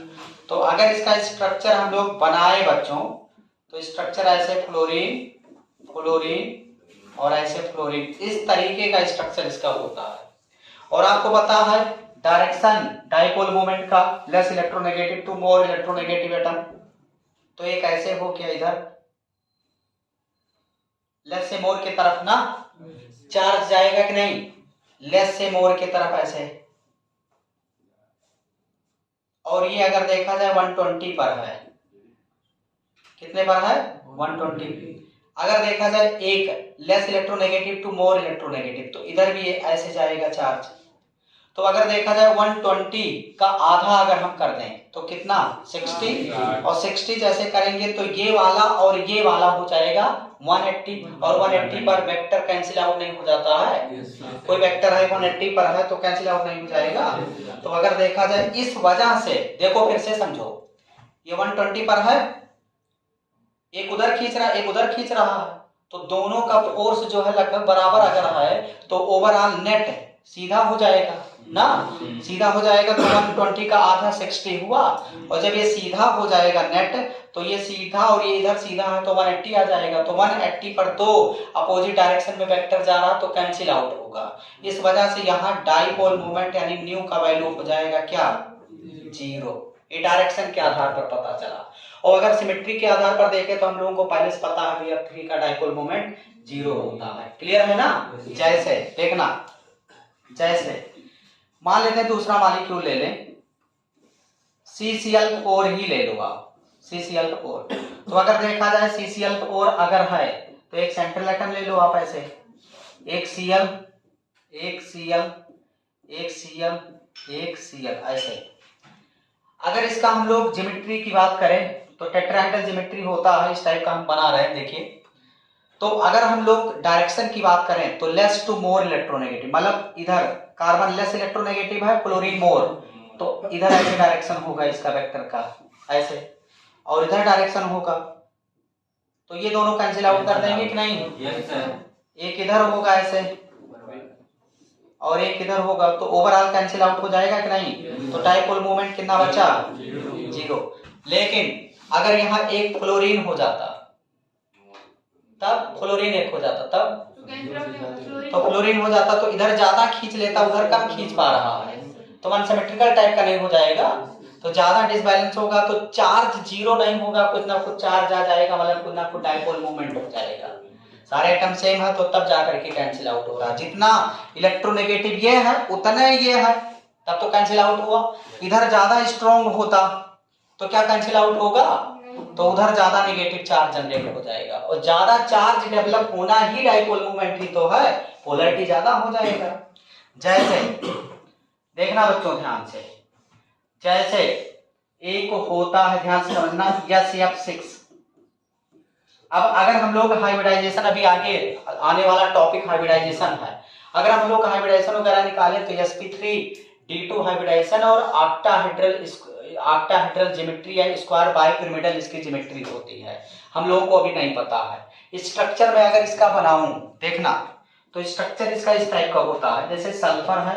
तो अगर इसका स्ट्रक्चर हम लोग बनाए बच्चों, तो स्ट्रक्चर ऐसे फ्लोरीन और ऐसे फ्लोरीन, इस तरीके का स्ट्रक्चर इसका होता है। और आपको पता है डायरेक्शन डाइपोल मोमेंट का, less electronegative to more electronegative atom, तो एक ऐसे हो गया इधर लेस से मोर की तरफ ना चार्ज जाएगा कि नहीं, लेस से मोर की तरफ ऐसे। और ये अगर देखा जाए 120 पर है, कितने पर है 120। अगर देखा जाए एक less electronegative to more electronegative, तो इधर भी ऐसे जाएगा चार्ज। तो अगर देखा जाए 120 का आधा अगर हम कर दें तो कितना 60, और 60 जैसे करेंगे तो ये वाला और ये वाला हो जाएगा 180, और 180 पर वेक्टर कैंसिल आउट नहीं हो जाता है, कोई वेक्टर है 180 पर है तो कैंसिल आउट नहीं हो जाएगा। तो अगर देखा जाए इस वजह से, देखो फिर से समझो, ये 120 पर है, एक उधर खींच रहा है एक उधर खींच रहा है, तो दोनों का फोर्स जो है लगभग बराबर अगर है तो ओवरऑल नेट सीधा हो जाएगा ना, सीधा हो जाएगा। तो 120 का आधा 60 हुआ, और जब ये सीधा हो जाएगा नेट, तो ये सीधा और ये इधर सीधा है तो 180 आ जाएगा। तो 180 पर दो अपोजिट डायरेक्शन में वेक्टर जा रहा तो कैंसिल आउट होगा। इस वजह से यहाँ डाइपोल मोमेंट यानी न्यू का वैल्यू हो जाएगा क्या, 0। ये डायरेक्शन के आधार पर पता चला। और अगर सिमेट्री के आधार पर देखें तो हम लोगों को पहले से पता है BF3 का डाइपोल मोमेंट 0 होता है। क्लियर है ना? जैसे देखना, जैसे मान लेते हैं दूसरा मॉलिक्यूल ले लें, CCl4 ही ले लो आप, CCl4। तो अगर देखा जाए CCl4 अगर है तो एक सेंट्रल एटम ले लो आप ऐसे, एक Cl, एक Cl, एक Cl, एक Cl, ऐसे। अगर इसका हम लोग ज्योमेट्री की बात करें तो टेट्राहेड्रल ज्योमेट्री होता है, इस टाइप का हम बना रहे हैं, देखिए। तो अगर हम लोग डायरेक्शन की बात करें तो लेस टू मोर इलेक्ट्रोनेगेटिव, मतलब इधर कार्बन लेस इलेक्ट्रोनेगेटिव है, क्लोरीन मोर, तो इधर ऐसे डायरेक्शन होगा इसका वेक्टर का, ऐसे, और इधर डायरेक्शन होगा, तो ये दोनों कैंसिल आउट कर देंगे कि नहीं? एक इधर होगा ऐसे और एक इधर होगा, तो ओवरऑल कैंसिल आउट हो जाएगा कि नहीं? तो डाइपोल मोमेंट कितना बचा? 0। लेकिन अगर यहाँ एक फ्लोरीन हो जाता, तब फ्लोरीन एक हो जाता, तब तो फ्लोरीन हो जाता तो इधर ज्यादा खींच लेता, उधर कम खींच पा रहा है, तो अनसिमेट्रिकल टाइप का नहीं हो जाएगा, तो ज्यादा डिसबैलेंस होगा, तो चार्ज 0 नहीं होगा, कुछ ना कुछ चार्ज आ जाएगा, मतलब कुछ ना कुछ डाइपोल मूवमेंट हो जाएगा। सारे एटम सेम है तो तब जाकर के कैंसिल आउट हो रहा है, जितना इलेक्ट्रोनेगेटिव ये है उतना ये है, तब तो कैंसिल आउट हुआ। इधर ज्यादा स्ट्रॉन्ग होता तो क्या कैंसिल आउट होगा? तो उधर ज्यादा नेगेटिव चार्ज जनरेट हो जाएगा, और ज्यादा चार्ज डेवलप होना ही डाइपोल मूवमेंट ही तो है, पोलैरिटी ज्यादा हो जाएगा। जैसे देखना बच्चों ध्यान से, जैसे एक होता है, ध्यान से समझना, SF6। अब अगर हम लोग हाइब्रिडाइजेशन, अभी आगे आने वाला टॉपिक हाइब्रिडाइजेशन है, अगर हम लोग हाइब्रिडाइजेशन वगैरह निकाले तो sp3d2 हाइब्रिडाइजेशन और ऑक्टाहेड्रल ज्योमेट्री या स्क्वायर बाइपिरामिडल इसकी ज्योमेट्री होती है, हम लोगों को अभी नहीं पता है। स्ट्रक्चर में अगर इसका बनाऊं, देखना, तो स्ट्रक्चर इसका इस टाइप का होता है, जैसे सल्फर है,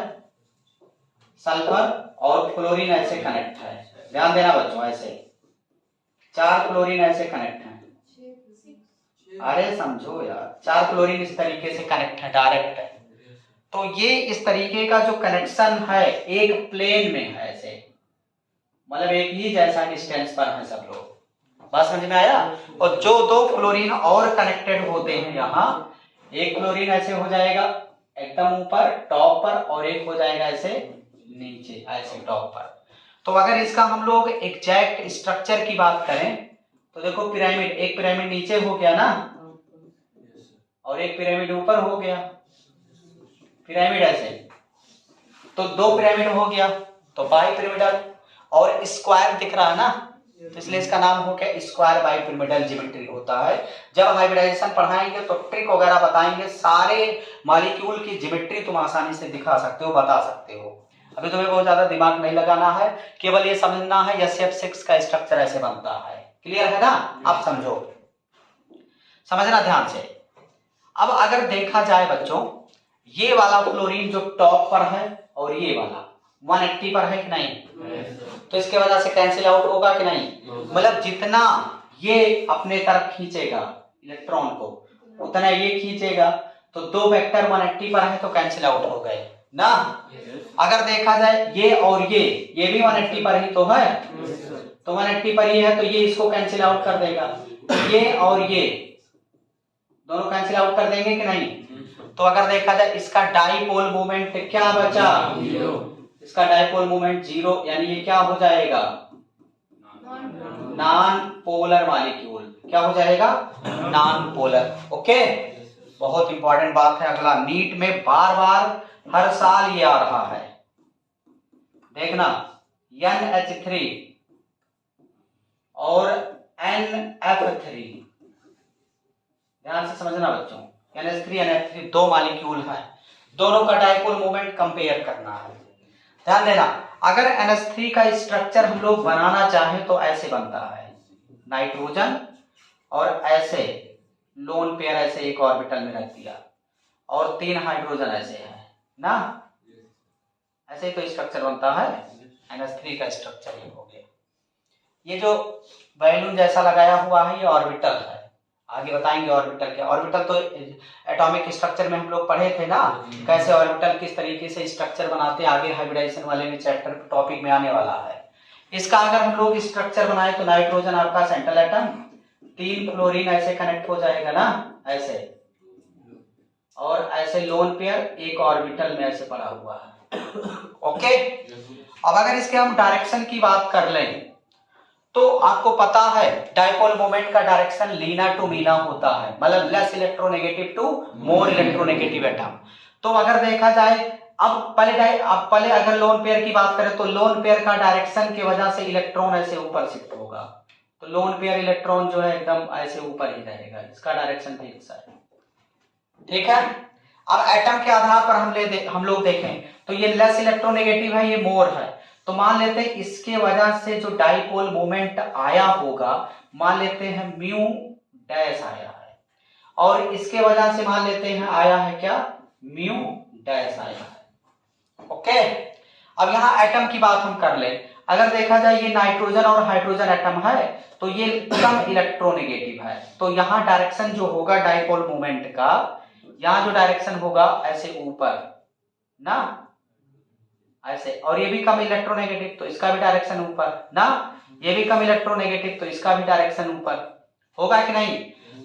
सल्फर और फ्लोरीन ऐसे कनेक्ट है, ध्यान देना बच्चों, ऐसे 4 फ्लोरीन ऐसे कनेक्ट है, अरे समझो यार, 4 फ्लोरीन इस तरीके से कनेक्ट है, डायरेक्ट है, तो ये इस तरीके का जो कनेक्शन है एक प्लेन में है, ऐसे, मतलब एक ही जैसा डिस्टेंस पर है सब लोग, बात समझ में आया? और जो 2 फ्लोरीन और कनेक्टेड होते हैं यहाँ, एक फ्लोरीन ऐसे हो जाएगा एकदम ऊपर टॉप पर, और एक हो जाएगा ऐसे नीचे, ऐसे टॉप पर। तो अगर इसका हम लोग एग्जैक्ट स्ट्रक्चर की बात करें तो देखो, पिरामिड, एक पिरामिड नीचे हो गया ना, और एक पिरामिड ऊपर हो गया, पिरामिड ऐसे, तो 2 पिरामिड हो गया, तो बाइपिरामिडल, और स्क्वायर दिख रहा है ना, तो इसलिए इसका नाम हो गया स्क्वायर बाइपिरामिडल ज्योमेट्री होता है। जब हाइब्रिडाइजेशन पढ़ाएंगे तो ट्रिक वगैरह बताएंगे, सारे मॉलिक्यूल की ज्योमेट्री तुम आसानी से दिखा सकते हो, बता सकते हो। अभी तुम्हें बहुत ज्यादा दिमाग नहीं लगाना है, केवल ये समझना है SF6 का स्ट्रक्चर ऐसे बनता है, क्लियर है ना? आप समझो, समझना ध्यान से। अब अगर देखा जाए बच्चों, ये वाला फ्लोरीन जो टॉप पर है और ये वाला 180 पर है कि नहीं, तो इसके वजह से कैंसिल आउट होगा कि नहीं? मतलब जितना ये अपने तरफ खींचेगा इलेक्ट्रॉन को, उतना ये खींचेगा, तो 2 वेक्टर 180 पर है तो कैंसिल आउट हो गए ना। अगर देखा जाए ये और ये भी 180 पर ही तो है, तो 180 पर ये है तो ये इसको कैंसिल आउट कर देगा, ये और ये दोनों कैंसिल आउट कर देंगे कि नहीं? तो अगर देखा जाए इसका डाइपोल मोमेंट क्या बचा? इसका डाइपोल मोमेंट 0, यानी ये क्या हो जाएगा? नॉन पोलर मॉलिक्यूल, क्या हो जाएगा? Non polar. ओके, बहुत इंपॉर्टेंट बात है। अगला नीट में बार बार हर साल ये आ रहा है, देखना, NH3 और NF3, ध्यान से समझना बच्चों, NH3 NF3 2 मॉलिक्यूल हैं, दोनों का डाइपोल मोमेंट कंपेयर करना है। ध्यान देना, अगर NH3 का स्ट्रक्चर हम लोग बनाना चाहें तो ऐसे बनता है, नाइट्रोजन और ऐसे लोन पेयर ऐसे एक ऑर्बिटल में रख दिया और 3 हाइड्रोजन ऐसे है ना, ऐसे ही तो स्ट्रक्चर बनता है। NH3 का स्ट्रक्चर ये हो गया। ये जो बैलून जैसा लगाया हुआ है ये ऑर्बिटल है, आगे बताएंगे ऑर्बिटल क्या। ऑर्बिटल तो एटॉमिक स्ट्रक्चर में हम लोग पढ़े थे ना, कैसे ऑर्बिटल किस तरीके से स्ट्रक्चर बनाते हैं, आगे हाइब्रिडाइजेशन वाले में चैप्टर टॉपिक में आने वाला है। इसका अगर हम लोग स्ट्रक्चर बनाए तो नाइट्रोजन आपका सेंट्रल एटम, 3 फ्लोरीन ऐसे कनेक्ट हो जाएगा ना, ऐसे, और ऐसे लोन पेयर एक ऑर्बिटल में ऐसे पड़ा हुआ है। ओके, अब अगर इसके हम डायरेक्शन की बात कर लें तो आपको पता है डाइपोल मोमेंट का डायरेक्शन लीना टू मीना होता है, मतलब less electronegative to more electronegative atom. तो अगर देखा जाए अब पहले अगर लोन पेयर की बात करें तो लोन पेयर का डायरेक्शन की वजह से इलेक्ट्रॉन ऐसे ऊपर शिफ्ट होगा, तो लोन पेयर इलेक्ट्रॉन जो है एकदम ऐसे ऊपर ही रहेगा, इसका डायरेक्शन फिक्स है। ठीक है, अब एटम के आधार पर हम लोग देखें तो ये लेस इलेक्ट्रोनेगेटिव है, ये मोर है, तो मान लेते हैं इसके वजह से जो डाइपोल मोमेंट आया होगा, मान लेते हैं म्यू डैश आया है, और इसके वजह से मान लेते हैं आया है क्या, म्यू डैश आया है। ओके, अब यहां एटम की बात हम कर ले, अगर देखा जाए ये नाइट्रोजन और हाइड्रोजन एटम है, तो ये कम इलेक्ट्रोनेगेटिव है, तो यहां डायरेक्शन जो होगा डाइपोल मोमेंट का, यहां जो डायरेक्शन होगा ऐसे ऊपर ना, ऐसे, और ये भी कम इलेक्ट्रोनेगेटिव तो इसका भी डायरेक्शन ऊपर ना, ये भी कम इलेक्ट्रोनेगेटिव तो इसका भी डायरेक्शन ऊपर होगा कि नहीं।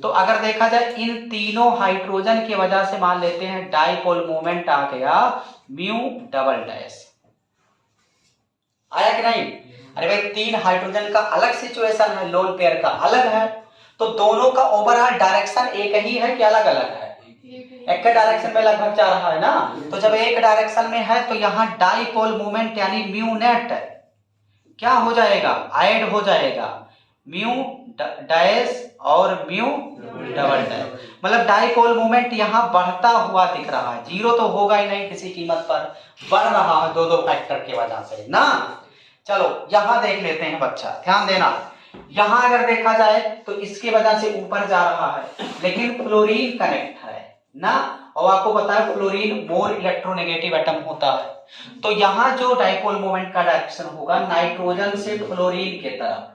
तो अगर देखा जाए इन तीनों हाइड्रोजन की वजह से मान लेते हैं डाइपोल मोमेंट आ गया म्यू डबल डैश, आया कि नहीं। अरे भाई तीन हाइड्रोजन का अलग सिचुएशन है, लोन पेयर का अलग है, तो दोनों का ओवरऑल डायरेक्शन एक ही है कि अलग अलग है, एक के डायरेक्शन में लगभग जा रहा है ना, तो जब एक डायरेक्शन में है तो यहाँ डाइपोल मोमेंट यानी म्यू नेट क्या हो जाएगा, ऐड हो जाएगा, म्यू डैश और म्यू डबल डैश, मतलब डाइपोल मोमेंट यहाँ बढ़ता हुआ दिख रहा है, जीरो तो होगा ही नहीं किसी कीमत पर, बढ़ रहा है दो फैक्टर की वजह से ना। चलो यहां देख लेते हैं बच्चा, ध्यान देना, यहां अगर देखा जाए तो इसकी वजह से ऊपर जा रहा है, लेकिन फ्लोरीन कनेक्ट है ना, और आपको पता है फ्लोरीन मोर इलेक्ट्रोनेगेटिव एटम होता है, तो यहां जो डाइपोल मोमेंट का डायरेक्शन होगा नाइट्रोजन से फ्लोरीन की तरफ,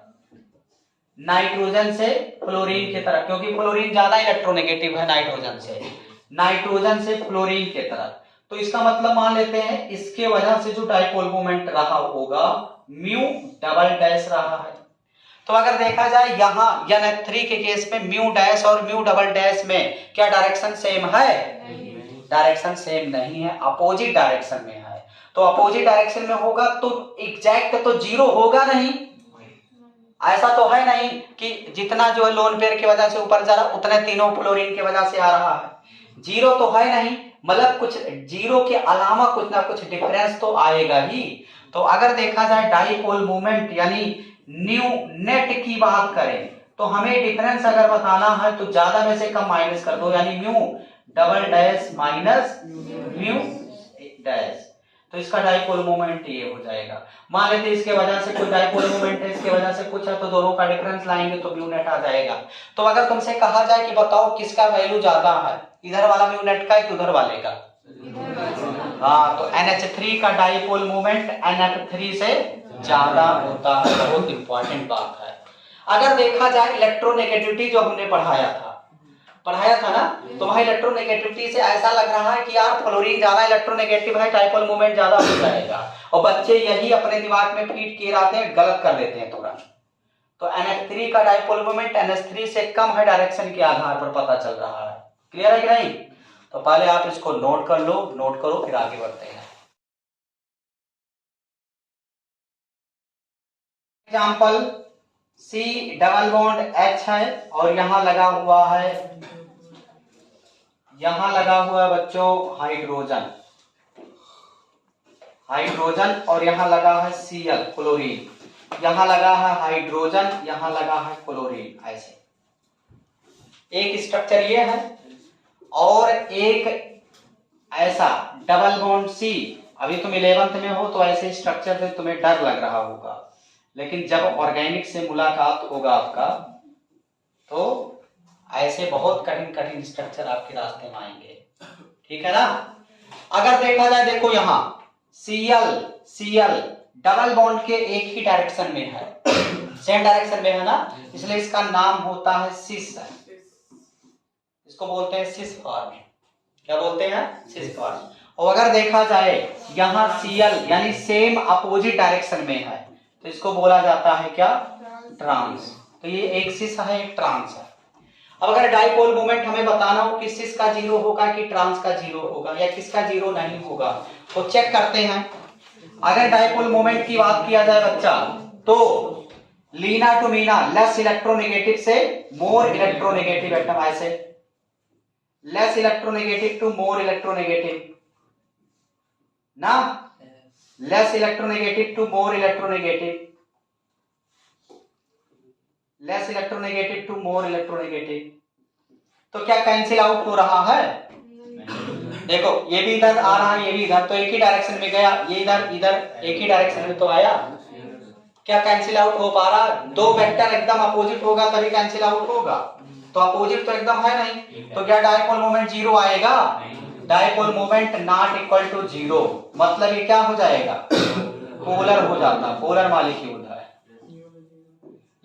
नाइट्रोजन से फ्लोरीन की तरफ, क्योंकि फ्लोरीन ज्यादा इलेक्ट्रोनेगेटिव है नाइट्रोजन से, नाइट्रोजन से फ्लोरीन की तरफ, तो इसका मतलब मान लेते हैं इसके वजह से जो डाइपोल मोमेंट रहा होगा म्यू डबल डैश रहा है। तो अगर देखा जाए यहाँ NH3 के केस में म्यू डैश और म्यू डबल डैश में क्या डायरेक्शन सेम है, डायरेक्शन सेम नहीं है, अपोजिट डायरेक्शन में है, तो अपोजिट डायरेक्शन में होगा तो एग्जैक्ट तो जीरो होगा नहीं, ऐसा तो है नहीं कि जितना जो है लोन पेयर की वजह से ऊपर जा रहा उतने तीनों फ्लोरीन की वजह से आ रहा है, जीरो तो है नहीं, मतलब कुछ जीरो के अलावा कुछ ना कुछ डिफरेंस तो आएगा ही। तो अगर देखा जाए डाइपोल मोमेंट यानी न्यू नेट की बात करें तो हमें डिफरेंस अगर बताना है तो ज्यादा में से कम माइनस कर दो, यानी mu double dash minus mu dash, तो इसका डाइपोल मोमेंट ये हो जाएगा। मान लेते इसके वजह से कोई डाइपोल मोमेंट है, इसके वजह से कुछ है, तो दोनों का डिफरेंस लाएंगे तो म्यू नेट आ जाएगा। तो अगर तुमसे कहा जाए कि बताओ किसका वैल्यू ज्यादा है, इधर वाला म्यू नेट का कि उधर वाले का, हाँ, तो NH3 का डाइपोल मोमेंट NH3 से ज्यादा होता है, बहुत इंपॉर्टेंट बात है। अगर देखा जाए इलेक्ट्रोनेगेटिविटी जो हमने पढ़ाया था ना, तो वहां इलेक्ट्रोनेगेटिविटी से ऐसा लग रहा है कि यार फ्लोरीन ज्यादा इलेक्ट्रोनेगेटिव है, डाइपोल मोमेंट ज्यादा हो जाएगा, और बच्चे यही अपने दिमाग में फीड किए रहते हैं, गलत कर देते हैं तुरंत। तो NH3 का डाइपोल मोमेंट NH3 से कम है, डायरेक्शन के आधार पर पता चल रहा है, क्लियर है कि नहीं। तो पहले आप इसको नोट कर लो, नोट करो फिर आगे बढ़ते हैं। Example C double bond H है और यहां लगा हुआ है, यहां लगा हुआ है बच्चों हाइड्रोजन, और यहां लगा है Cl क्लोरीन, यहां लगा है हाइड्रोजन, यहां लगा है क्लोरीन, ऐसे एक स्ट्रक्चर ये है, और एक ऐसा डबल बॉन्ड C। अभी तुम 11th में हो तो ऐसे स्ट्रक्चर से तुम्हें डर लग रहा होगा, लेकिन जब ऑर्गेनिक से मुलाकात होगा आपका तो ऐसे बहुत कठिन स्ट्रक्चर आपके रास्ते में आएंगे, ठीक है ना। अगर देखा जाए, देखो यहाँ Cl डबल बॉन्ड के एक ही डायरेक्शन में है, सेम डायरेक्शन में है ना, इसलिए इसका नाम होता है सिस, इसको बोलते हैं सिस फॉर्म। क्या बोलते हैं, सिस फॉर्म। और अगर देखा जाए यहाँ Cl यानी सेम अपोजिट डायरेक्शन में है तो इसको बोला जाता है क्या, ट्रांस। तो ये एक सिस है, एक ट्रांस है। अब अगर डाइपोल मोमेंट हमें बताना हो कि सिस का जीरो होगा कि ट्रांस का जीरो होगा या किसका जीरो नहीं होगा, तो चेक करते हैं। अगर डाइपोल मोमेंट की बात किया जाए बच्चा तो Leena to Meena, less electronegative से मोर इलेक्ट्रोनेगेटिव एटम, ऐसे less electronegative to more electronegative ना, less electronegative to more electronegative, less electronegative to more electronegative. तो क्या कैंसिल आउट हो रहा है? देखो ये भी इधर आ रहा है, ये भी इधर, तो एक ही डायरेक्शन में गया, ये इधर इधर एक ही डायरेक्शन में तो आया। क्या कैंसिल आउट हो पा रहा? दो वेक्टर एकदम अपोजिट होगा तभी कैंसिल आउट होगा, तो अपोजिट तो एकदम है नहीं, तो क्या डायपोल मोमेंट जीरो आएगा? Dipole moment not equal to zero, मतलब ये क्या हो जाएगा? पोलर हो जाता, पोलर मॉलिक्यूल है।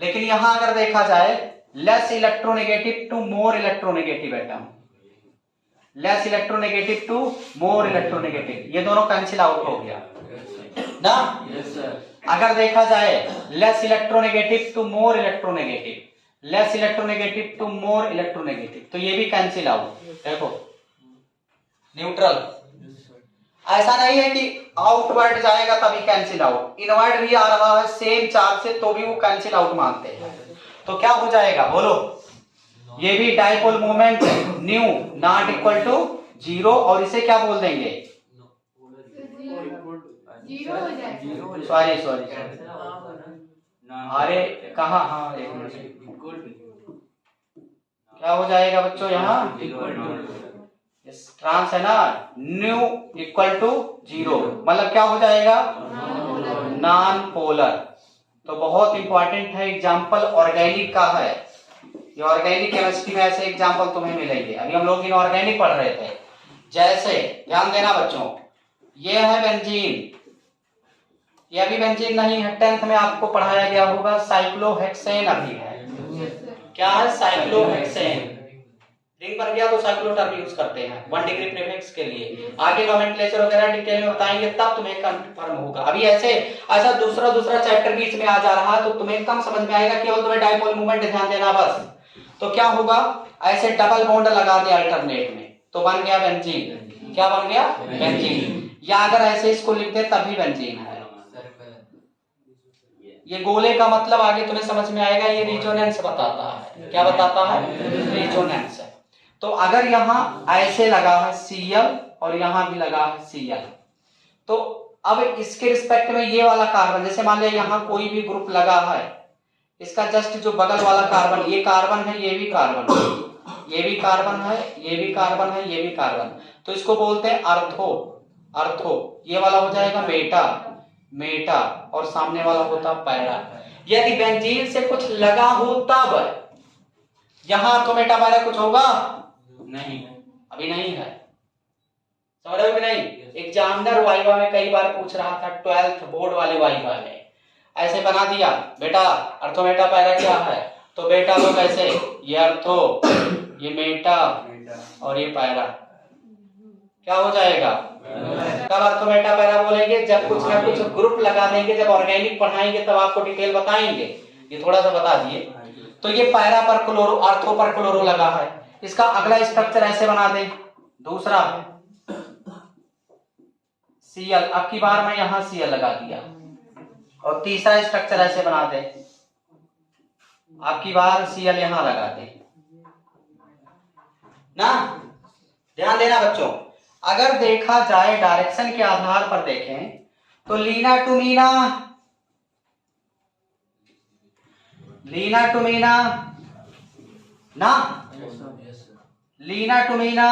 लेकिन यहां अगर देखा जाए less electronegative to more electronegative atom, less electronegative to more electronegative, ये दोनों कैंसिल आउट हो गया ना। yes, अगर देखा जाए less electronegative to more electronegative, less electronegative to more electronegative, तो ये भी कैंसिल आउट। देखो न्यूट्रल, ऐसा नहीं है कि आउटवर्ड जाएगा तभी कैंसिल आउट, इनवर्ड भी आ रहा है सेम चार्ज से तो भी वो कैंसिल आउट मानते हैं। तो क्या हो जाएगा बोलो? ये भी dipole moment mu not equal to zero, और इसे क्या बोल देंगे? सॉरी सॉरी, अरे कहा, हाँ एक मिनट, क्या हो जाएगा बच्चों यहाँ? ट्रांस है ना, न्यू इक्वल टू जीरो, मतलब क्या हो जाएगा? Non polar. तो बहुत इंपॉर्टेंट है, एग्जाम्पल ऑर्गेनिक का है, ये ऑर्गेनिक केमिस्ट्री में ऐसे एग्जाम्पल तुम्हें मिलेंगे। अभी हम लोग इनऑर्गेनिक पढ़ रहे थे, जैसे ध्यान देना बच्चों, ये है बेंजीन, ये अभी बेंजीन नहीं है, 10th में आपको पढ़ाया गया होगा, साइक्लोहेक्सेन अभी है। क्या है? साइक्लोहेक्सेन। रिंग बन गया तो साइक्लोटर्म यूज करते हैं 1 डिग्री प्रीफिक्स के लिए। आगे नोमेनक्लेचर वगैरह डिटेल में बताएंगे तब तुम्हें कंफर्म होगा। अभी ऐसा दूसरा चैप्टर बीच में आ जा रहा है तो तुम्हें कम समझ में आएगा, केवल तुम्हें डायपोल मोमेंट ध्यान देना बस। तो क्या होगा? ऐसे डबल बॉन्ड लगा दिया अल्टरनेट में तो बन गया बेंजीन। क्या बन गया? बेंजीन। या अगर ऐसे इसको लिख दे तभी बेंजीन है। ये गोले का मतलब आगे तुम्हें समझ में आएगा, ये रिजोनेंस बताता है। क्या बताता है? रिजोनेंस। तो अगर यहाँ ऐसे लगा है Cl और यहाँ भी लगा है Cl, तो अब इसके रिस्पेक्ट में ये वाला कार्बन, जैसे मान लिया यहाँ कोई भी ग्रुप लगा है, इसका जस्ट जो बगल वाला कार्बन, ये कार्बन है, ये भी कार्बन है, ये भी कार्बन है, ये भी कार्बन है, ये भी कार्बन, तो इसको बोलते हैं अर्थो। अर्थो ये वाला हो जाएगा मेटा, मेटा, और सामने वाला होता पैरा। यदि बेंजीन से कुछ लगा हो तब यहां तो मेटा पैरा कुछ होगा नहीं, अभी नहीं है, समझ रहे हो कि नहीं? एग्जामिनर वाइवा में कई बार पूछ रहा था, 12th बोर्ड वाले वाइवा में ऐसे बना दिया, बेटा अर्थो मेटा पैरा क्या है, तो बेटा लोग ऐसे ये अर्थो, ये मेटा और ये पैरा, क्या हो जाएगा? कब अर्थो मेटा पैरा बोलेंगे? जब कुछ ना कुछ ग्रुप लगा देंगे, जब ऑर्गेनिक पढ़ाएंगे तब आपको डिटेल बताएंगे। ये थोड़ा सा बता दिए। तो ये पैरा पर क्लोरो, अर्थो पर क्लोरो लगा है, इसका अगला स्ट्रक्चर ऐसे बना दें। दूसरा Cl, अब की बार मैं यहां Cl लगा दिया, और तीसरा स्ट्रक्चर ऐसे बना दे, अब की बार Cl यहां लगा दे ना। ध्यान देना बच्चों, अगर देखा जाए डायरेक्शन के आधार पर देखें तो लीना टू मीना, लीना टू मीना ना, Leena to Meena,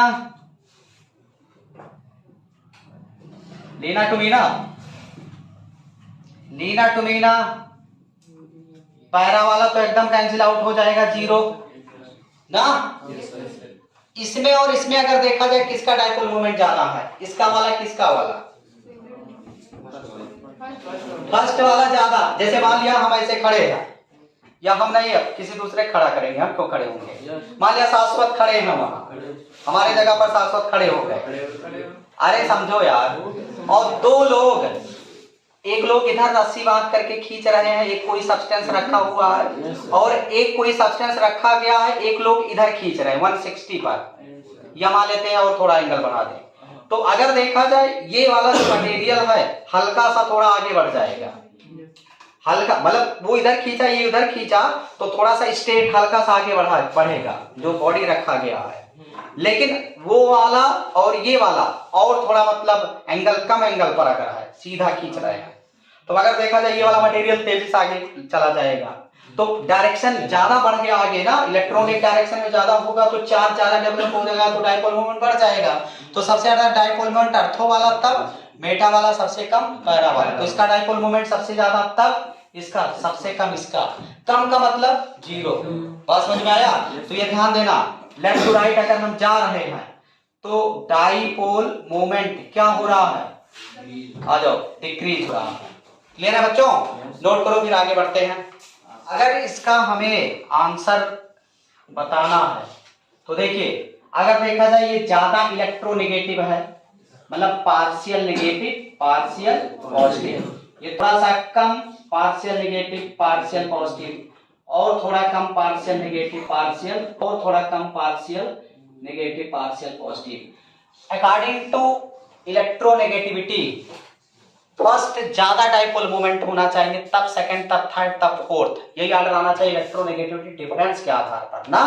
Leena to Meena, Leena to Meena, para वाला तो एकदम कैंसिल आउट हो जाएगा, जीरो ना। इसमें और इसमें अगर देखा जाए किसका डायपोल मोमेंट ज्यादा है, इसका वाला किसका वाला? फर्स्ट वाला ज्यादा। जैसे मान लिया हम ऐसे खड़े हैं, या हम नहीं है किसी दूसरे खड़ा करेंगे, हम क्यों खड़े होंगे? मान लिया शाश्वत खड़े हैं वहां, हमारे जगह पर शाश्वत खड़े हो गए, अरे समझो यार, और दो लोग, एक लोग इधर रस्सी बांध करके खींच रहे हैं, एक कोई सब्सटेंस रखा हुआ है और एक कोई सब्सटेंस रखा गया है, एक लोग इधर खींच रहे हैं 160 पर, या मान लेते हैं और थोड़ा एंगल बढ़ा दें, तो अगर देखा जाए ये वाला जो मटेरियल है हल्का सा थोड़ा आगे बढ़ जाएगा, हल्का मतलब वो इधर खींचा ये उधर खींचा तो थोड़ा सा स्टेट हल्का सा आगे बढ़ेगा जो बॉडी रखा गया है, लेकिन वो वाला और ये वाला और थोड़ा मतलब एंगल कम एंगल पर अगर है सीधा खींच रहे हैं तो अगर देखा जाए ये वाला मटेरियल तेजी से आगे चला जाएगा, तो डायरेक्शन ज्यादा बढ़ गया आगे ना, इलेक्ट्रॉन एक डायरेक्शन में ज्यादा होगा तो चार्ज ज्यादा डेवलप हो जाएगा तो डाइपोल मोमेंट बढ़ जाएगा। तो सबसे ज्यादा डाइपोल मोमेंट अर्थो वाला तब, मेटा वाला सबसे कम, पैरा वाला। तो इसका डाइपोल मोमेंट सबसे ज्यादा तब, इसका सबसे कम, इसका कम का मतलब जीरो। बात समझ में आया? तो ये ध्यान देना, लेफ्ट टू राइट अगर हम जा रहे हैं तो डाइपोल मोमेंट क्या हो रहा है, आ जाओ, डिक्रीज हो रहा है। क्लियर है बच्चों? नोट करो फिर आगे बढ़ते हैं। अगर इसका हमें आंसर बताना है तो देखिए, अगर देखा जाए ये ज्यादा इलेक्ट्रोनेगेटिव है, मतलब पार्शियल नेगेटिव पार्शियल पॉजिटिव, ये थोड़ा सा कम पार्शियल नेगेटिव पार्शियल पॉजिटिव, और थोड़ा कम पार्शियल नेगेटिव पार्शियल, और थोड़ा कम partial negative partial positive. According to electronegativity first ज्यादा डाइपोल मोमेंट होना चाहिए, तब सेकंड, तब थर्ड, तब फोर्थ, यही ऑर्डर आना चाहिए इलेक्ट्रोनेगेटिविटी डिफरेंस के आधार पर ना।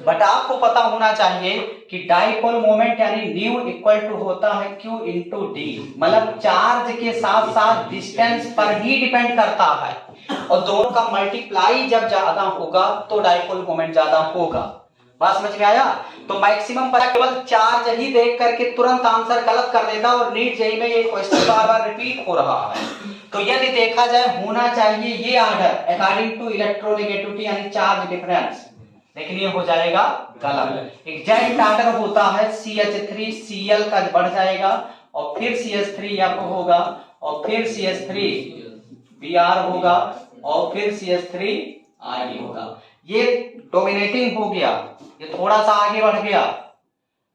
बट आपको पता होना चाहिए कि डाइपोल मोमेंट यानी न्यू इक्वल टू होता है क्यू इंटू डी, मतलब चार्ज के साथ साथ डिस्टेंस पर ही डिपेंड करता है, और दोनों का मल्टीप्लाई जब ज्यादा होगा तो डाइपोल मोमेंट ज्यादा होगा। बात समझ में आया? तो मैक्सिमम पर केवल चार्ज ही देख करके तुरंत आंसर गलत कर देता, और नीट जेई में ये क्वेश्चन बार बार रिपीट हो रहा है। तो यदि देखा जाए होना चाहिए ये ऑर्डर अकॉर्डिंग टू इलेक्ट्रोनेगेटिविटी यानी चार्ज डिफरेंस, लेकिन ये हो जाएगा गलत। एग्जैक्ट ऑर्डर होता है CH3 Cl का बढ़ जाएगा, और फिर CH3F होगा, और फिर CH3 Br होगा, और फिर CH3I होगा। ये डोमिनेटिंग हो गया, ये थोड़ा सा आगे बढ़ गया।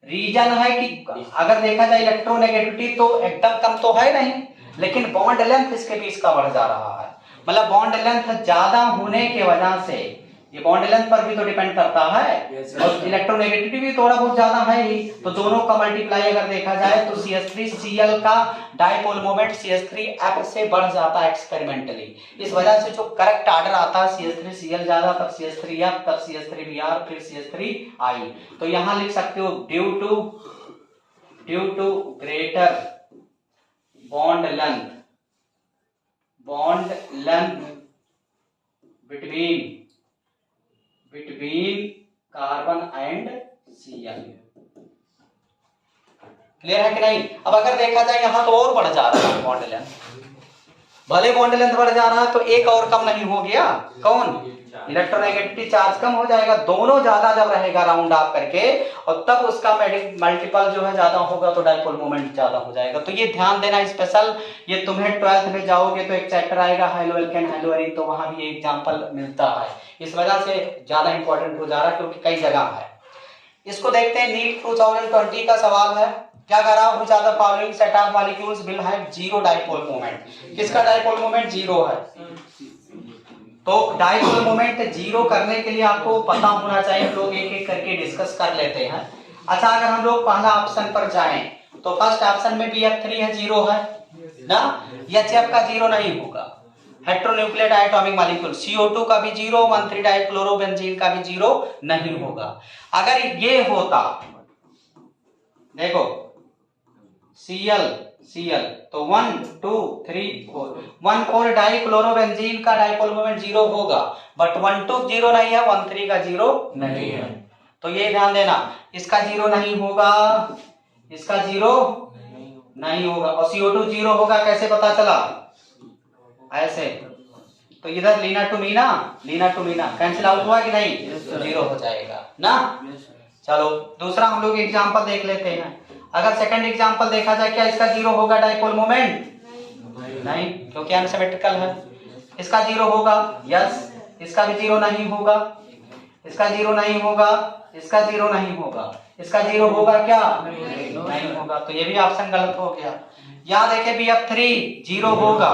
रीजन है कि अगर देखा जाए इलेक्ट्रोनेगेटिविटी तो एकदम कम तो है नहीं, लेकिन बॉन्ड लेंथ इसके बीच का बढ़ जा रहा है, मतलब बॉन्ड लेंथ ज्यादा होने के वजह से, ये बॉन्ड लेंथ पर भी तो डिपेंड करता है, और इलेक्ट्रोनेगेटिविटी भी थोड़ा बहुत ज्यादा है ही, तो दोनों का मल्टीप्लाई अगर देखा जाए तो CH3 Cl का डाइपोल मोमेंट CH3F से बढ़ जाता है एक्सपेरिमेंटली। इस वजह से जो करेक्ट ऑर्डर आता है CH3 Cl ज्यादा, तब CH3F, तब CH3 Br, फिर CH3I। तो यहां लिख सकते हो due to greater bond length between carbon and Cl। Clear है कि नहीं? अब अगर देखा जाए यहां तो और बढ़ जा रहा है बॉन्ड लेंथ, भले बॉन्ड लेंथ बढ़ जा रहा है तो एक और कम नहीं हो गया, कौन? इलेक्ट्रोनेगेटिविटी चार्ज कम हो जाएगा, दोनों ज्यादा जब रहेगा राउंड ऑफ करके, और तब उसका मल्टीपल जो है ज्यादा होगा तो डाइपोल मोमेंट ज्यादा हो जाएगा। तो ये ध्यान देना स्पेशल, ये तुम्हें 12th में जाओगे तो एक चैप्टर आएगा हेलो एल्केन हेलो एरीन, तो वहां भी एग्जांपल मिलता है, इस वजह से ज्यादा इंपॉर्टेंट हो जा रहा है क्योंकि कई जगह है। इसको देखते हैं, नीट 2020 का सवाल है, क्या करा? Which are the following set of molecules will have zero dipole moment. किसका डाइपोल मोमेंट जीरो है? तो डाइपोल मोमेंट जीरो करने के लिए आपको पता होना चाहिए, हम लोग एक एक करके डिस्कस कर लेते हैं। अच्छा, अगर हम लोग पहला ऑप्शन पर जाएं तो फर्स्ट ऑप्शन में BF3 है, जीरो है ना, HF का जीरो नहीं होगा, हेटेरोन्यूक्लियर डायटोमिक मॉलिक्यूल, CO2 का भी जीरो, 1,3 डाइक्लोरोबेंजीन का भी जीरो नहीं होगा। अगर ये होता, देखो Cl तो 1 2 3 4 1,4 डाइक्लोरोबेंजीन का डाइपोल मोमेंट जीरो होगा, बट 1 2 जीरो नहीं है, 1 3 का जीरो नहीं है। तो ये ध्यान देना, इसका जीरो नहीं होगा, इसका जीरो नहीं होगा, और CO2 जीरो होगा, कैसे पता चला? ऐसे, तो इधर Leena to Meena cancel out हुआ कि नहीं? जीरो हो जाएगा ना। चलो दूसरा हम लोग एग्जांपल देख लेते हैं। अगर सेकंड एग्जांपल देखा जाए, क्या इसका जीरो होगा डाइपोल मोमेंट? नहीं, क्योंकि अनसिमेट्रिकल है। इसका जीरो होगा? यस। इसका भी जीरो नहीं होगा, इसका जीरो नहीं होगा, इसका जीरो नहीं होगा, इसका जीरो होगा क्या? नहीं होगा, तो ये भी ऑप्शन गलत हो गया। यहाँ देखे BF3 जीरो होगा,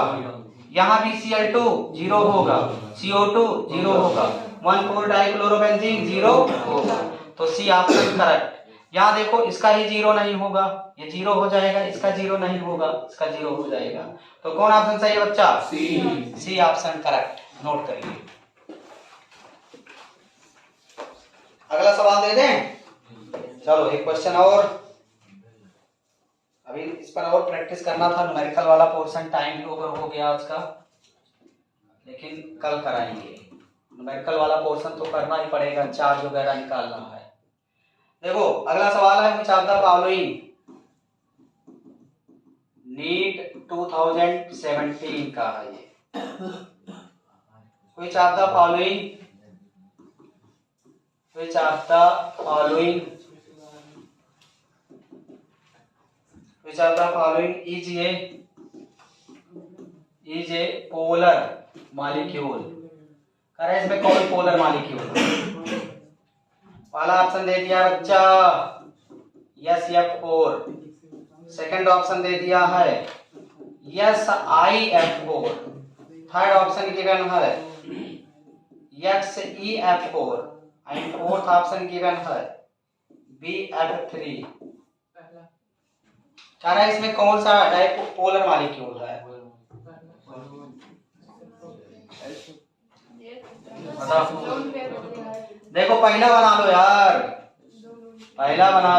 यहाँ भी Cl2 जीरो होगा, CO2 जीरो होगा, 1,4 डाइक्लोरोबेंजीन जीरो होगा, तो सी ऑप्शन करेक्ट। यहाँ देखो इसका ही जीरो नहीं होगा, ये जीरो हो जाएगा, इसका जीरो नहीं होगा, इसका जीरो हो जाएगा। तो कौन ऑप्शन सही है बच्चा? सी ऑप्शन करेक्ट, नोट करिए। अगला सवाल दे दें। चलो एक क्वेश्चन और, अभी इस पर और प्रैक्टिस करना था। न्यूमेरिकल वाला पोर्शन टाइम भी ओवर हो गया आज का, लेकिन कल कराएंगे। न्यूमेरिकल वाला पोर्शन तो करना ही पड़ेगा, चार्ज वगैरह निकालना है। देखो अगला सवाल है, which of the following NEET 2017 का है ये। which of the following is a polar molecule? करें इसमें कौन पोलर मॉलिक्यूल? पहला ऑप्शन दे दिया बच्चा SF4, सेकंड ऑप्शन दे दिया है SiF4, थर्ड ऑप्शन गिवन है XeF4 and fourth option given है BF3। कह रहा है इसमें कौन सा डाइपोलर मॉलिक्यूल है? देखो पहला बना लो यार, पहला बना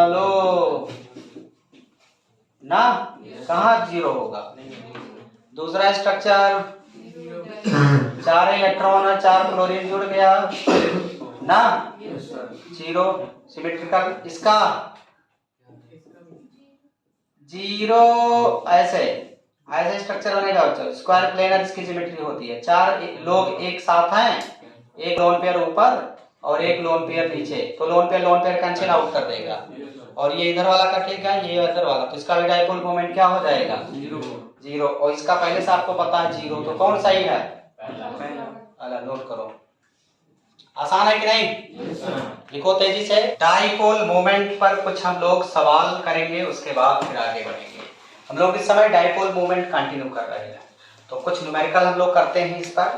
लो ना, कहाँ जीरो होगा? दूसरा स्ट्रक्चर, 4 इलेक्ट्रॉन और 4 क्लोरीन जुड़ गया ना, जीरो सिमेट्रिकल। इसका जीरो, ऐसे स्ट्रक्चर बनेगा बच्चों, स्क्वायर प्लेनर इसकी ज्योमेट्री होती है। 4 लोग एक साथ हैं, एक लोन पेयर ऊपर और एक लोन पेयर नीचे, तो लोन पेयर कैंसिल आउट कर देगा, और ये इधर वाला कटेगा, ये इधर वाला, तो इसका भी डाइपोल मोमेंट क्या हो जाएगा? जीरो। और इसका पहले से आपको पता है जीरो, तो कौन सही है? पहला। नोट करो, आसान है कि नहीं? लिखो तेजी से। डाइपोल मोमेंट पर कुछ हम लोग सवाल करेंगे, उसके बाद फिर आगे बढ़ेंगे। हम लोग इस समय डाइपोल मूवमेंट कंटिन्यू कर रहे हैं, तो कुछ न्यूमेरिकल हम लोग करते हैं इस पर।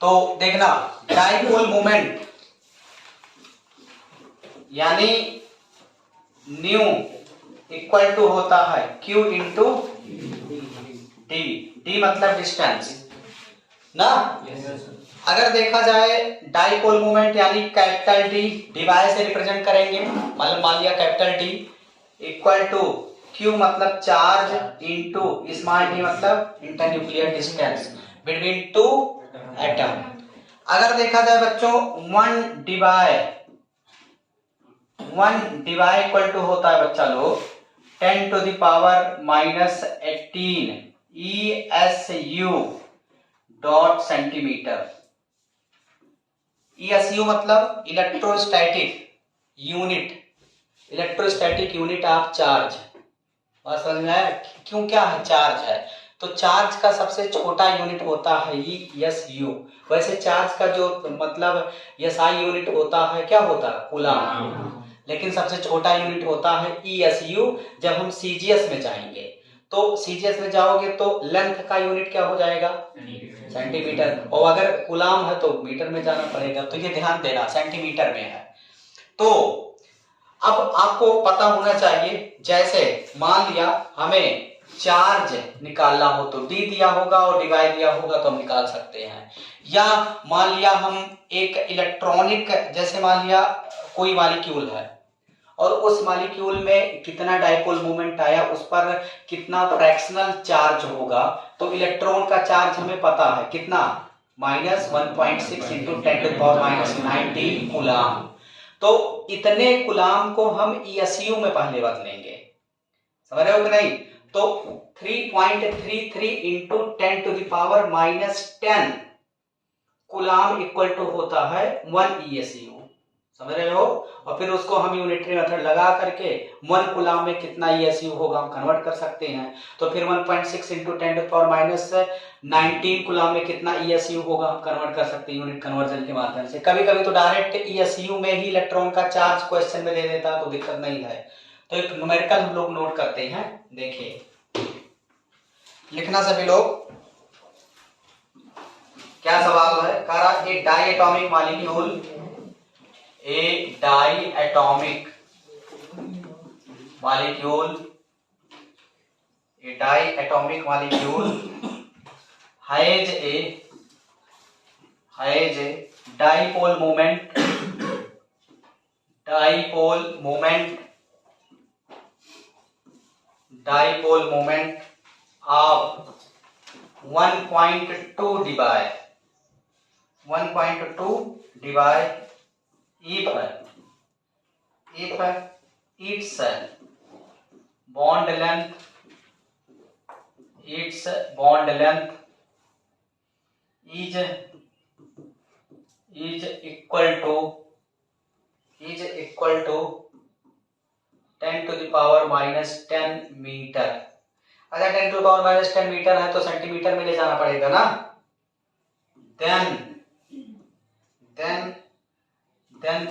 तो देखना, डाइपोल मूवमेंट यानी न्यू इक्वल टू होता है Q इंटू डी। डी मतलब डिस्टेंस ना। अगर देखा जाए डाइपोल मूवमेंट यानी कैपिटल डी, डिवाई से रिप्रेजेंट करेंगे, मतलब मान लिया capital D equal to Q मतलब चार्ज इंटू स्मॉल डी मतलब internuclear distance between two atom. अगर देखा जाए बच्चों 1 डिवाई इक्वल टू होता है बच्चा लोग 10 to the power minus 18 ESU dot centimetre. ESU मतलब इलेक्ट्रोस्टैटिक यूनिट ऑफ चार्ज। बात समझ में आया? क्यों, क्या है? चार्ज है, तो चार्ज का सबसे छोटा यूनिट होता है ESU। वैसे चार्ज का जो मतलब SI यूनिट होता है, क्या होता है? कूलम। लेकिन सबसे छोटा यूनिट होता है ESU। जब हम CGS में जाएंगे, तो CGS में जाओगे तो लेंथ का यूनिट क्या हो जाएगा? सेंटीमीटर। और अगर कूलम है तो मीटर में जाना पड़ेगा, तो ये ध्यान देना, सेंटीमीटर में है। तो अब आपको पता होना चाहिए, जैसे मान लिया हमें चार्ज निकालना हो तो डी दिया होगा और डिवाइड दिया होगा तो हम निकाल सकते हैं। या मान लिया हम एक इलेक्ट्रॉनिक, जैसे मान लिया कोई मॉलिक्यूल है और उस मॉलिक्यूल में कितना डाइपोल मोमेंट आया, उस पर कितना फ्रैक्शनल चार्ज होगा, तो इलेक्ट्रॉन का चार्ज हमें पता है कितना, -1.6 इंटू 10⁻⁹ कूलम। तो इतने कूलम को हम ESU में पहले बदलेंगे, समझ रहे हो कि नहीं? तो 3.33 इंटू 10⁻⁻10 कूलम इक्वल टू होता है 1 ESU, समझ रहे हो? और फिर उसको हम यूनिटरी मेथड लगा करके 1 कूलम में कितना ESU होगा हम कन्वर्ट कर सकते हैं। तो फिर 1.6 इंटू 10⁻⁹ कूलम में कितना ESU होगा हम कन्वर्ट कर सकते हैं यूनिट कन्वर्जन के माध्यम से। कभी कभी तो डायरेक्ट ESU में ही इलेक्ट्रॉन का चार्ज क्वेश्चन में दे देता, तो दिक्कत नहीं है। तो एक न्यूमेरिकल हम लोग नोट करते हैं, देखिए लिखना सभी लोग। क्या सवाल है? कह रहा है diatomic molecule a diatomic molecule, a diatomic molecule has a dipole moment of 1.2 divide if its bond length is equal to 10 to the power minus 10 metre. अगर 10 to the power minus 10 metre है तो centimetre में ले जाना पड़ेगा ना। then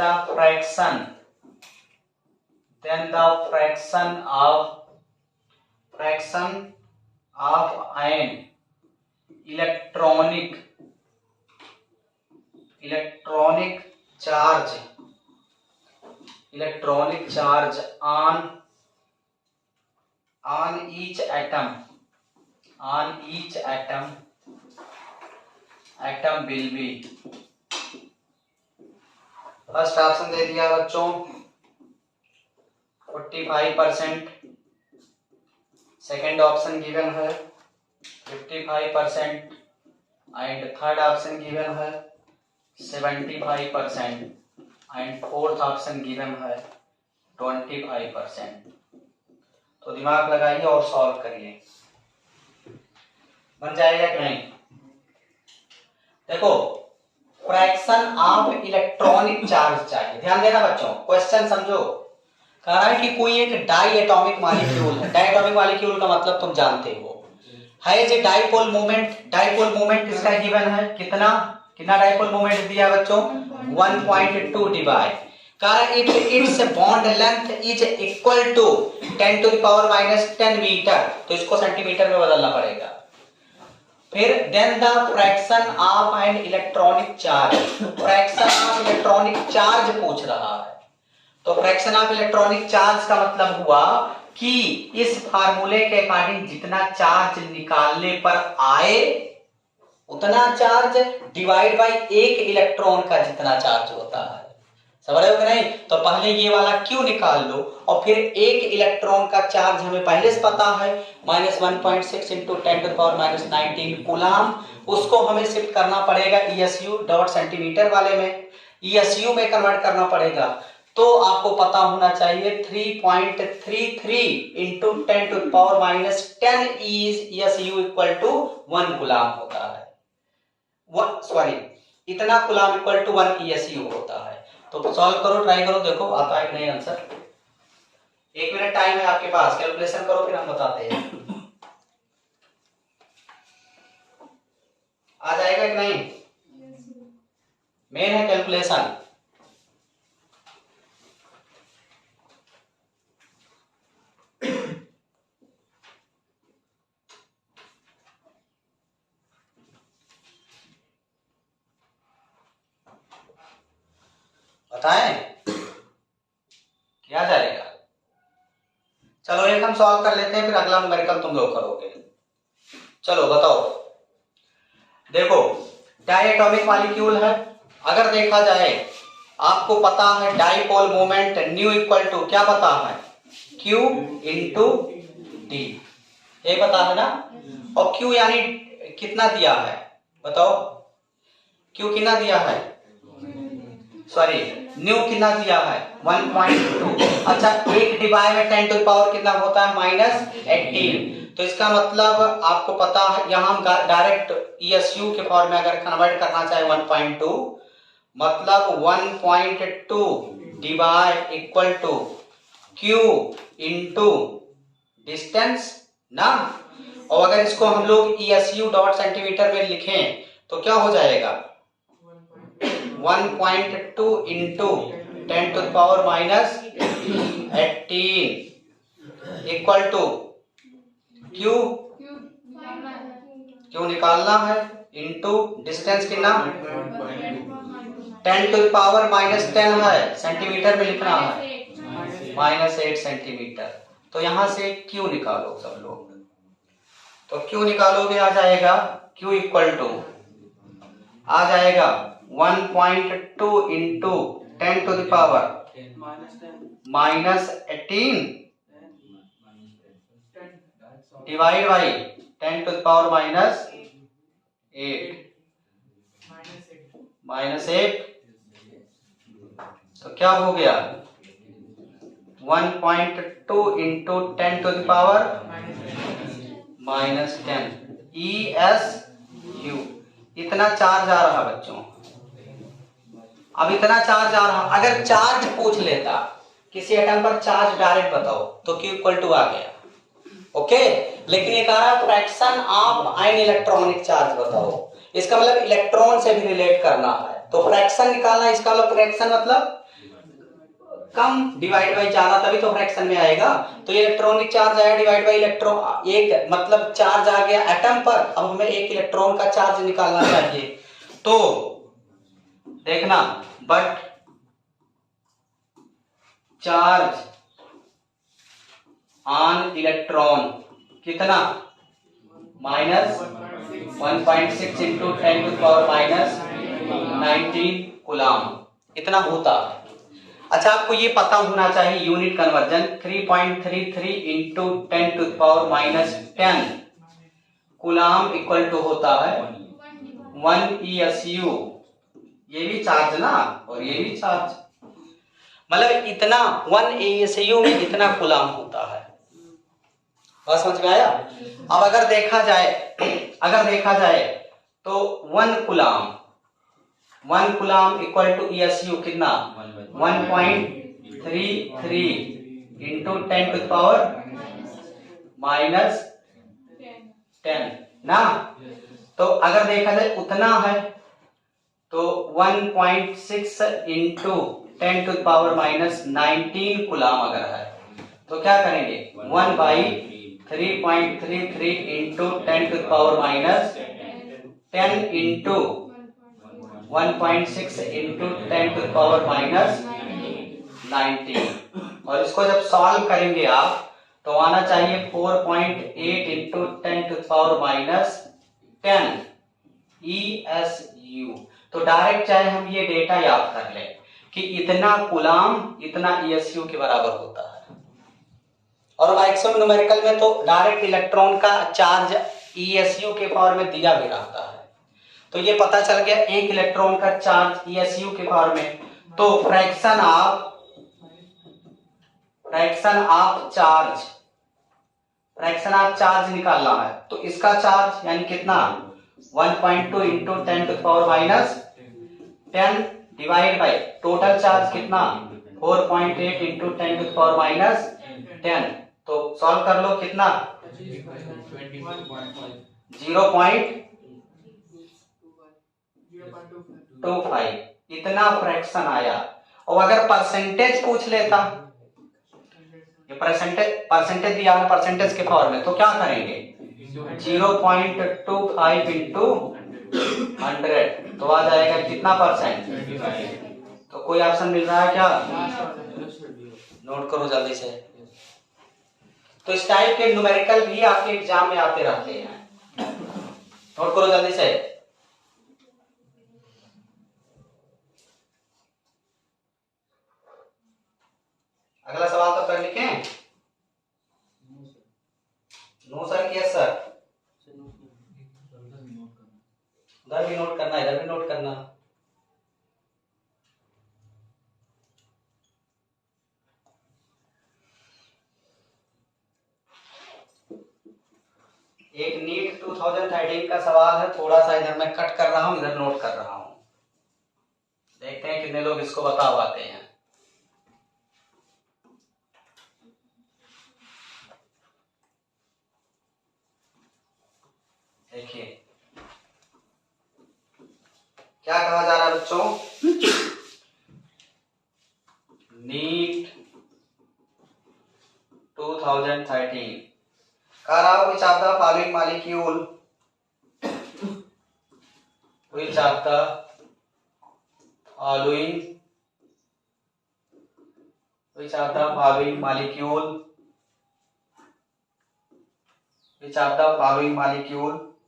the fraction of an electronic charge on each atom will be, first option दे दिया बच्चों 45%, सेकेंड ऑप्शन गिवन है 55% एंड थर्ड ऑप्शन गिवन है 75% एंड फोर्थ ऑप्शन गिवन है 25%। तो दिमाग लगाइए और सॉल्व करिए, बन जाएगा कि नहीं। देखो फ्रैक्शन ऑफ इलेक्ट्रॉनिक चार्ज चाहिए, ध्यान देना बच्चों, क्वेश्चन समझो। कह रहा है कि कोई एक डाई एटॉमिक मॉलिक्यूल है, डाई एटॉमिक मॉलिक्यूल का मतलब तुम जानते हो, है जे डाइपोल मोमेंट इसका गिवन है, कितना डाइपोल मोमेंट दिया बच्चों 1.2 डिवाइड, कह if it's bond length is equal to 10 to the power minus 10 metre, तो इसको सेंटीमीटर में बदलना पड़ेगा। फिर then the fraction of an electronic charge, fraction of electronic charge पूछ रहा है, तो फ्रैक्शन ऑफ इलेक्ट्रॉनिक चार्ज का मतलब हुआ कि इस फार्मूले के अकॉर्डिंग जितना चार्ज निकालने पर आए उतना चार्ज डिवाइड बाय एक इलेक्ट्रॉन का जितना चार्ज होता है, समझ रहे हो कि नहीं। तो पहले ये वाला क्यू निकाल लो और फिर एक इलेक्ट्रॉन का चार्ज हमें पहले से पता है -1.6 into 10 to the power -19 coulomb, उसको हमें शिफ्ट करना पड़ेगा ESU डॉट सेंटीमीटर वाले में, ESU में कन्वर्ट करना पड़ेगा। तो आपको पता होना चाहिए 3.33 into 10 to the power -10 ESU equal to 1 coulomb होता है, इतना कूलम इक्वल टू 1 ESU होता है। तो सॉल्व करो, ट्राई करो, देखो आता है कि नहीं आंसर। 1 मिनट टाइम है आपके पास, कैलकुलेशन करो फिर हम बताते हैं आ जाएगा कि नहीं। मेन है कैलकुलेशन। बताएं क्या जाएगा। चलो एक हम सॉल्व कर लेते हैं, फिर अगला न्यूमेरिकल तुम लोग करोगे। चलो बताओ, देखो डायटोमिक मॉलिक्यूल है, अगर देखा जाए आपको पता है dipole moment mu equal to क्या पता है Q इंटू डी, ये पता है ना। और Q यानी कितना दिया है बताओ, Q कितना दिया है, सॉरी न्यू कितना दिया है 1.2। अच्छा एक डिवाइड में 10 टू द पावर कितना होता है -18, तो इसका मतलब आपको पता है यहाँ हम डायरेक्ट ESU के फॉर्म में अगर कन्वर्ट करना चाहे 1.2 मतलब 1.2 Debye equal to Q into distance ना। और अगर इसको हम लोग ESU डॉट सेंटीमीटर में लिखें तो क्या हो जाएगा 1.2 into 10 to the power -18 equal to Q निकालना है इंटू डिस्टेंस कितना 10⁻⁻10 है, सेंटीमीटर में लिखना है -8 सेंटीमीटर। तो यहां से Q निकालो सब लोग। तो Q निकालोगे आ जाएगा Q इक्वल टू आ जाएगा 1.2 इंटू 10⁻⁻18 डिवाइड बाई 10⁻⁻8 -8। तो क्या हो गया 1.2 इंटू 10⁻⁻10 ESU। इतना चार्ज आ रहा बच्चों। अब इतना चार्ज आ रहा, अगर चार्ज पूछ लेता किसी एटम पर चार्ज डायरेक्ट बताओ तो Q इक्वल टू आ गया, ओके। लेकिन ये कह रहा fraction of ion electronic charge बताओ, इसका मतलब इलेक्ट्रॉन से भी रिलेट करना है। तो फ्रैक्शन निकालना, इसका मतलब फ्रैक्शन मतलब कम डिवाइड बाई ज्यादा, तभी तो फ्रैक्शन में आएगा। तो ये इलेक्ट्रॉनिक चार्ज आया डिवाइड बाई इलेक्ट्रॉन, एक मतलब चार्ज आ गया एटम पर। अब हमें एक इलेक्ट्रॉन का चार्ज निकालना चाहिए। तो देखना, बट चार्ज ऑन इलेक्ट्रॉन कितना -1.6 इंटू 10⁻⁻19 कूलम इतना होता है। अच्छा, आपको ये पता होना चाहिए unit conversion 3.33 into 10⁻⁻10 coulomb equal to होता है 1 ESU। ये भी चार्ज ना और ये भी चार्ज, मतलब इतना 1 ESU में इतना कूलम होता है। बात समझ में आया? अब अगर देखा जाए तो 1 कूलम इक्वल टू ESU कितना 1.33 इंटू 10⁻⁻10 ना। तो अगर देखा जाए उतना है तो 1.6 इंटू 10⁻⁻19 कूलम अगर है तो क्या करेंगे 1/3.33 इंटू 10⁻⁻10 इंटू 1.6 इंटू 10⁻⁻19। और इसको जब सॉल्व करेंगे आप तो आना चाहिए 4.8 इंटू 10⁻⁻10 ESU। तो डायरेक्ट चाहे हम ये डेटा याद कर लें कि इतना कूलम इतना ESU के बराबर होता है। और मैक्सिमम न्यूमेरिकल में तो डायरेक्ट इलेक्ट्रॉन का चार्ज ESU के पावर में दिया भी रहता है। तो ये पता चल गया एक इलेक्ट्रॉन का चार्ज ESU के पावर में। तो फ्रैक्शन ऑफ चार्ज निकालना है। तो इसका चार्ज यानी कितना 1.2 into 10⁻⁻10 divide by total charge कितना 4.8 इंटू 10⁻⁻10। तो सॉल्व कर लो कितना 0.25 इतना फ्रैक्शन आया। और अगर परसेंटेज पूछ लेता, ये परसेंटेज दिया है परसेंटेज के फॉर्म में, तो क्या करेंगे 0.25 इंटू 100 तो आ जाएगा कितना परसेंट। तो कोई ऑप्शन मिल रहा है क्या? नोट करो जल्दी से। तो इस टाइप के न्यूमेरिकल भी आपके एग्जाम में आते रहते हैं, नोट करो जल्दी से। अगला सवाल तो कर लिखें। नो सर यस सर, उधर भी नोट करना इधर भी नोट करना। एक नीट 2013 का सवाल है, थोड़ा सा इधर मैं कट कर रहा हूं इधर नोट कर रहा हूं, देखते हैं कितने लोग इसको बता पाते हैं। देखिए क्या कहा जा रहा है बच्चों, नीट 2013 कह रहा हूं which of the following molecule which of the following which of the following molecule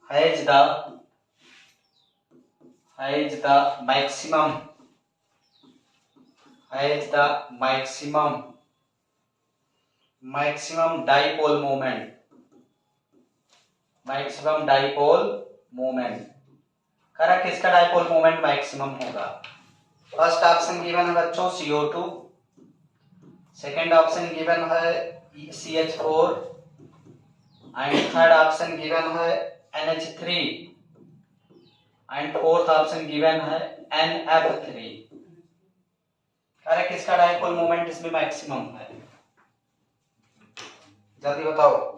has the maximum dipole moment करा किसका डाइपोल मोमेंट मैक्सिमम होगा। फर्स्ट ऑप्शन गिवन है बच्चों CO2, सेकंड ऑप्शन गिवन है CH4 and third option given है NH3 and fourth option given है NF3। करा किसका डाइपोल मोमेंट इसमें मैक्सिमम है, जल्दी बताओ।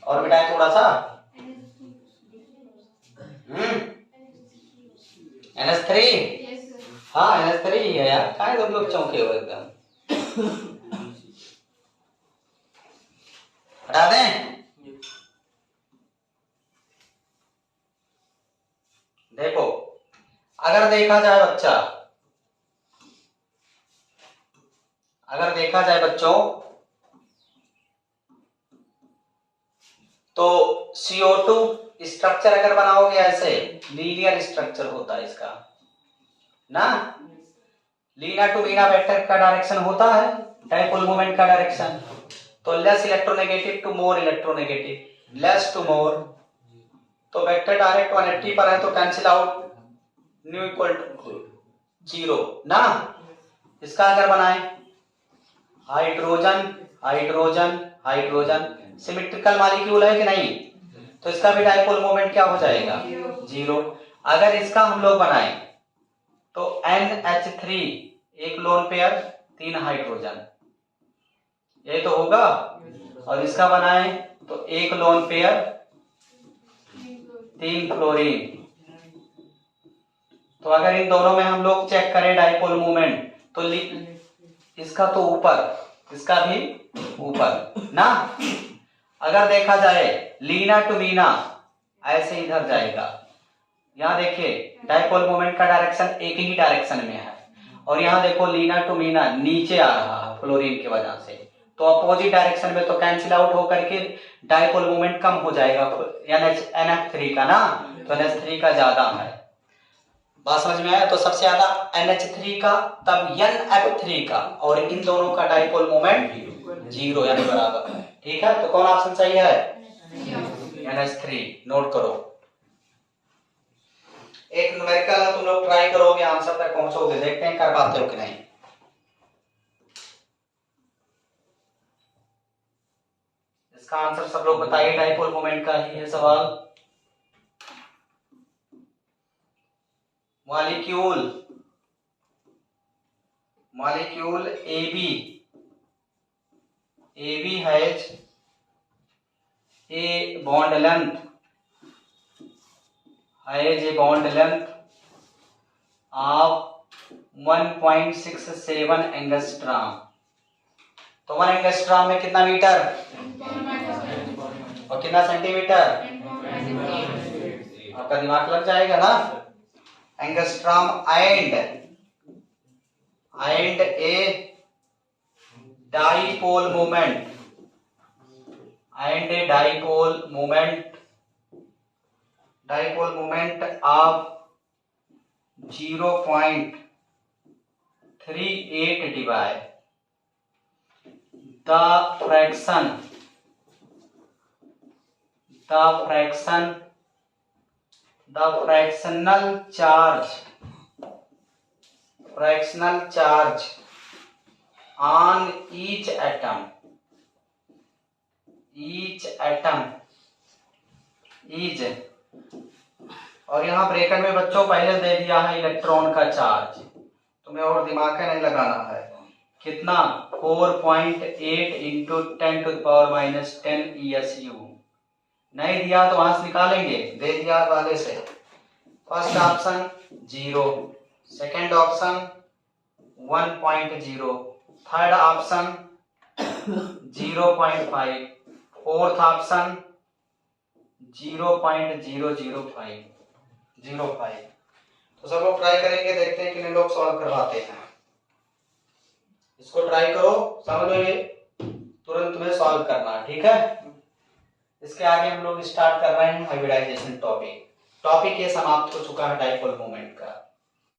और बेटा थोड़ा सा NH3। हाँ NH3 ही है यार, काहे तुम लोग चौंके हो एकदम। हटा दें। देखो अगर देखा जाए बच्चों तो CO2 स्ट्रक्चर अगर बनाओगे ऐसे लीनियर स्ट्रक्चर होता है इसका ना, लीना टू मीना वेक्टर का डायरेक्शन होता है डाइपोल मोमेंट का डायरेक्शन। तो less electronegative to more electronegative, less to more, तो वेक्टर डायरेक्ट 180 पर है तो cancel out, new equal to 0 ना। इसका अगर बनाए हाइड्रोजन सिमेट्रिकल मॉलिक्यूल है कि नहीं, तो इसका भी डाइपोल मोमेंट क्या हो जाएगा 0। अगर इसका हम लोग बनाए तो NH3 एक लोन पेयर 3 हाइड्रोजन, ये तो होगा, और इसका बनाए तो एक लोन पेयर 3 फ्लोरीन। तो अगर इन दोनों में हम लोग चेक करें डाइपोल मोमेंट तो इसका तो ऊपर, इसका भी ऊपर ना। अगर देखा जाए लीना टू मीना ऐसे इधर जाएगा, यहाँ देखिए डाइपोल मोमेंट का डायरेक्शन एक ही डायरेक्शन में है, और यहाँ देखो लीना टू मीना नीचे आ रहा है फ्लोरीन की वजह से, तो अपोजिट डायरेक्शन में तो कैंसिल आउट होकर के डाइपोल मोमेंट कम हो जाएगा NH3 का ना, तो NH3 का ज्यादा है। बात समझ में आया। तो सबसे ज्यादा NH3 का, तब NF3 का, और इन दोनों का डाइपोल मोमेंट 0 यानी बराबर है। ठीक है, तो कौन ऑप्शन सही है NH3। नोट करो, एक न्यूमेरिकल तुम लोग ट्राई करोगे आंसर तक पहुंचोगे, देखते हैं कर पाते हो कि नहीं। इसका आंसर सब लोग बताइए, डाइपोल मोमेंट का ही है सवाल। Molecule AB has a bond length of 1.67 angstrom. तो 1 एंगस्ट्रॉम में कितना मीटर और कितना सेंटीमीटर, आपका दिमाग लग जाएगा ना। Angstrom and a dipole moment of 0.38 divide the fractional charge on each atom is, और यहाँ ब्रेकर में बच्चों पहले दे दिया है इलेक्ट्रॉन का चार्ज, तुम्हें और दिमाग का नहीं लगाना है। कितना 4.8 इंटू 10⁻⁻10 ESU। नहीं दिया तो वहां से निकालेंगे, दे दिया वाले से। First option 0, second option 1.0, third option 0.5, fourth option 0.005। तो सब लोग ट्राई करेंगे, देखते हैं कितने लोग सॉल्व करवाते हैं। इसको ट्राई करो, समझ लो ये तुरंत में सॉल्व करना, ठीक है। इसके आगे हम लोग स्टार्ट कर रहे हैं हाइब्रिडाइजेशन टॉपिक। टॉपिक ये समाप्त हो चुका है डाइपोल मोमेंट का।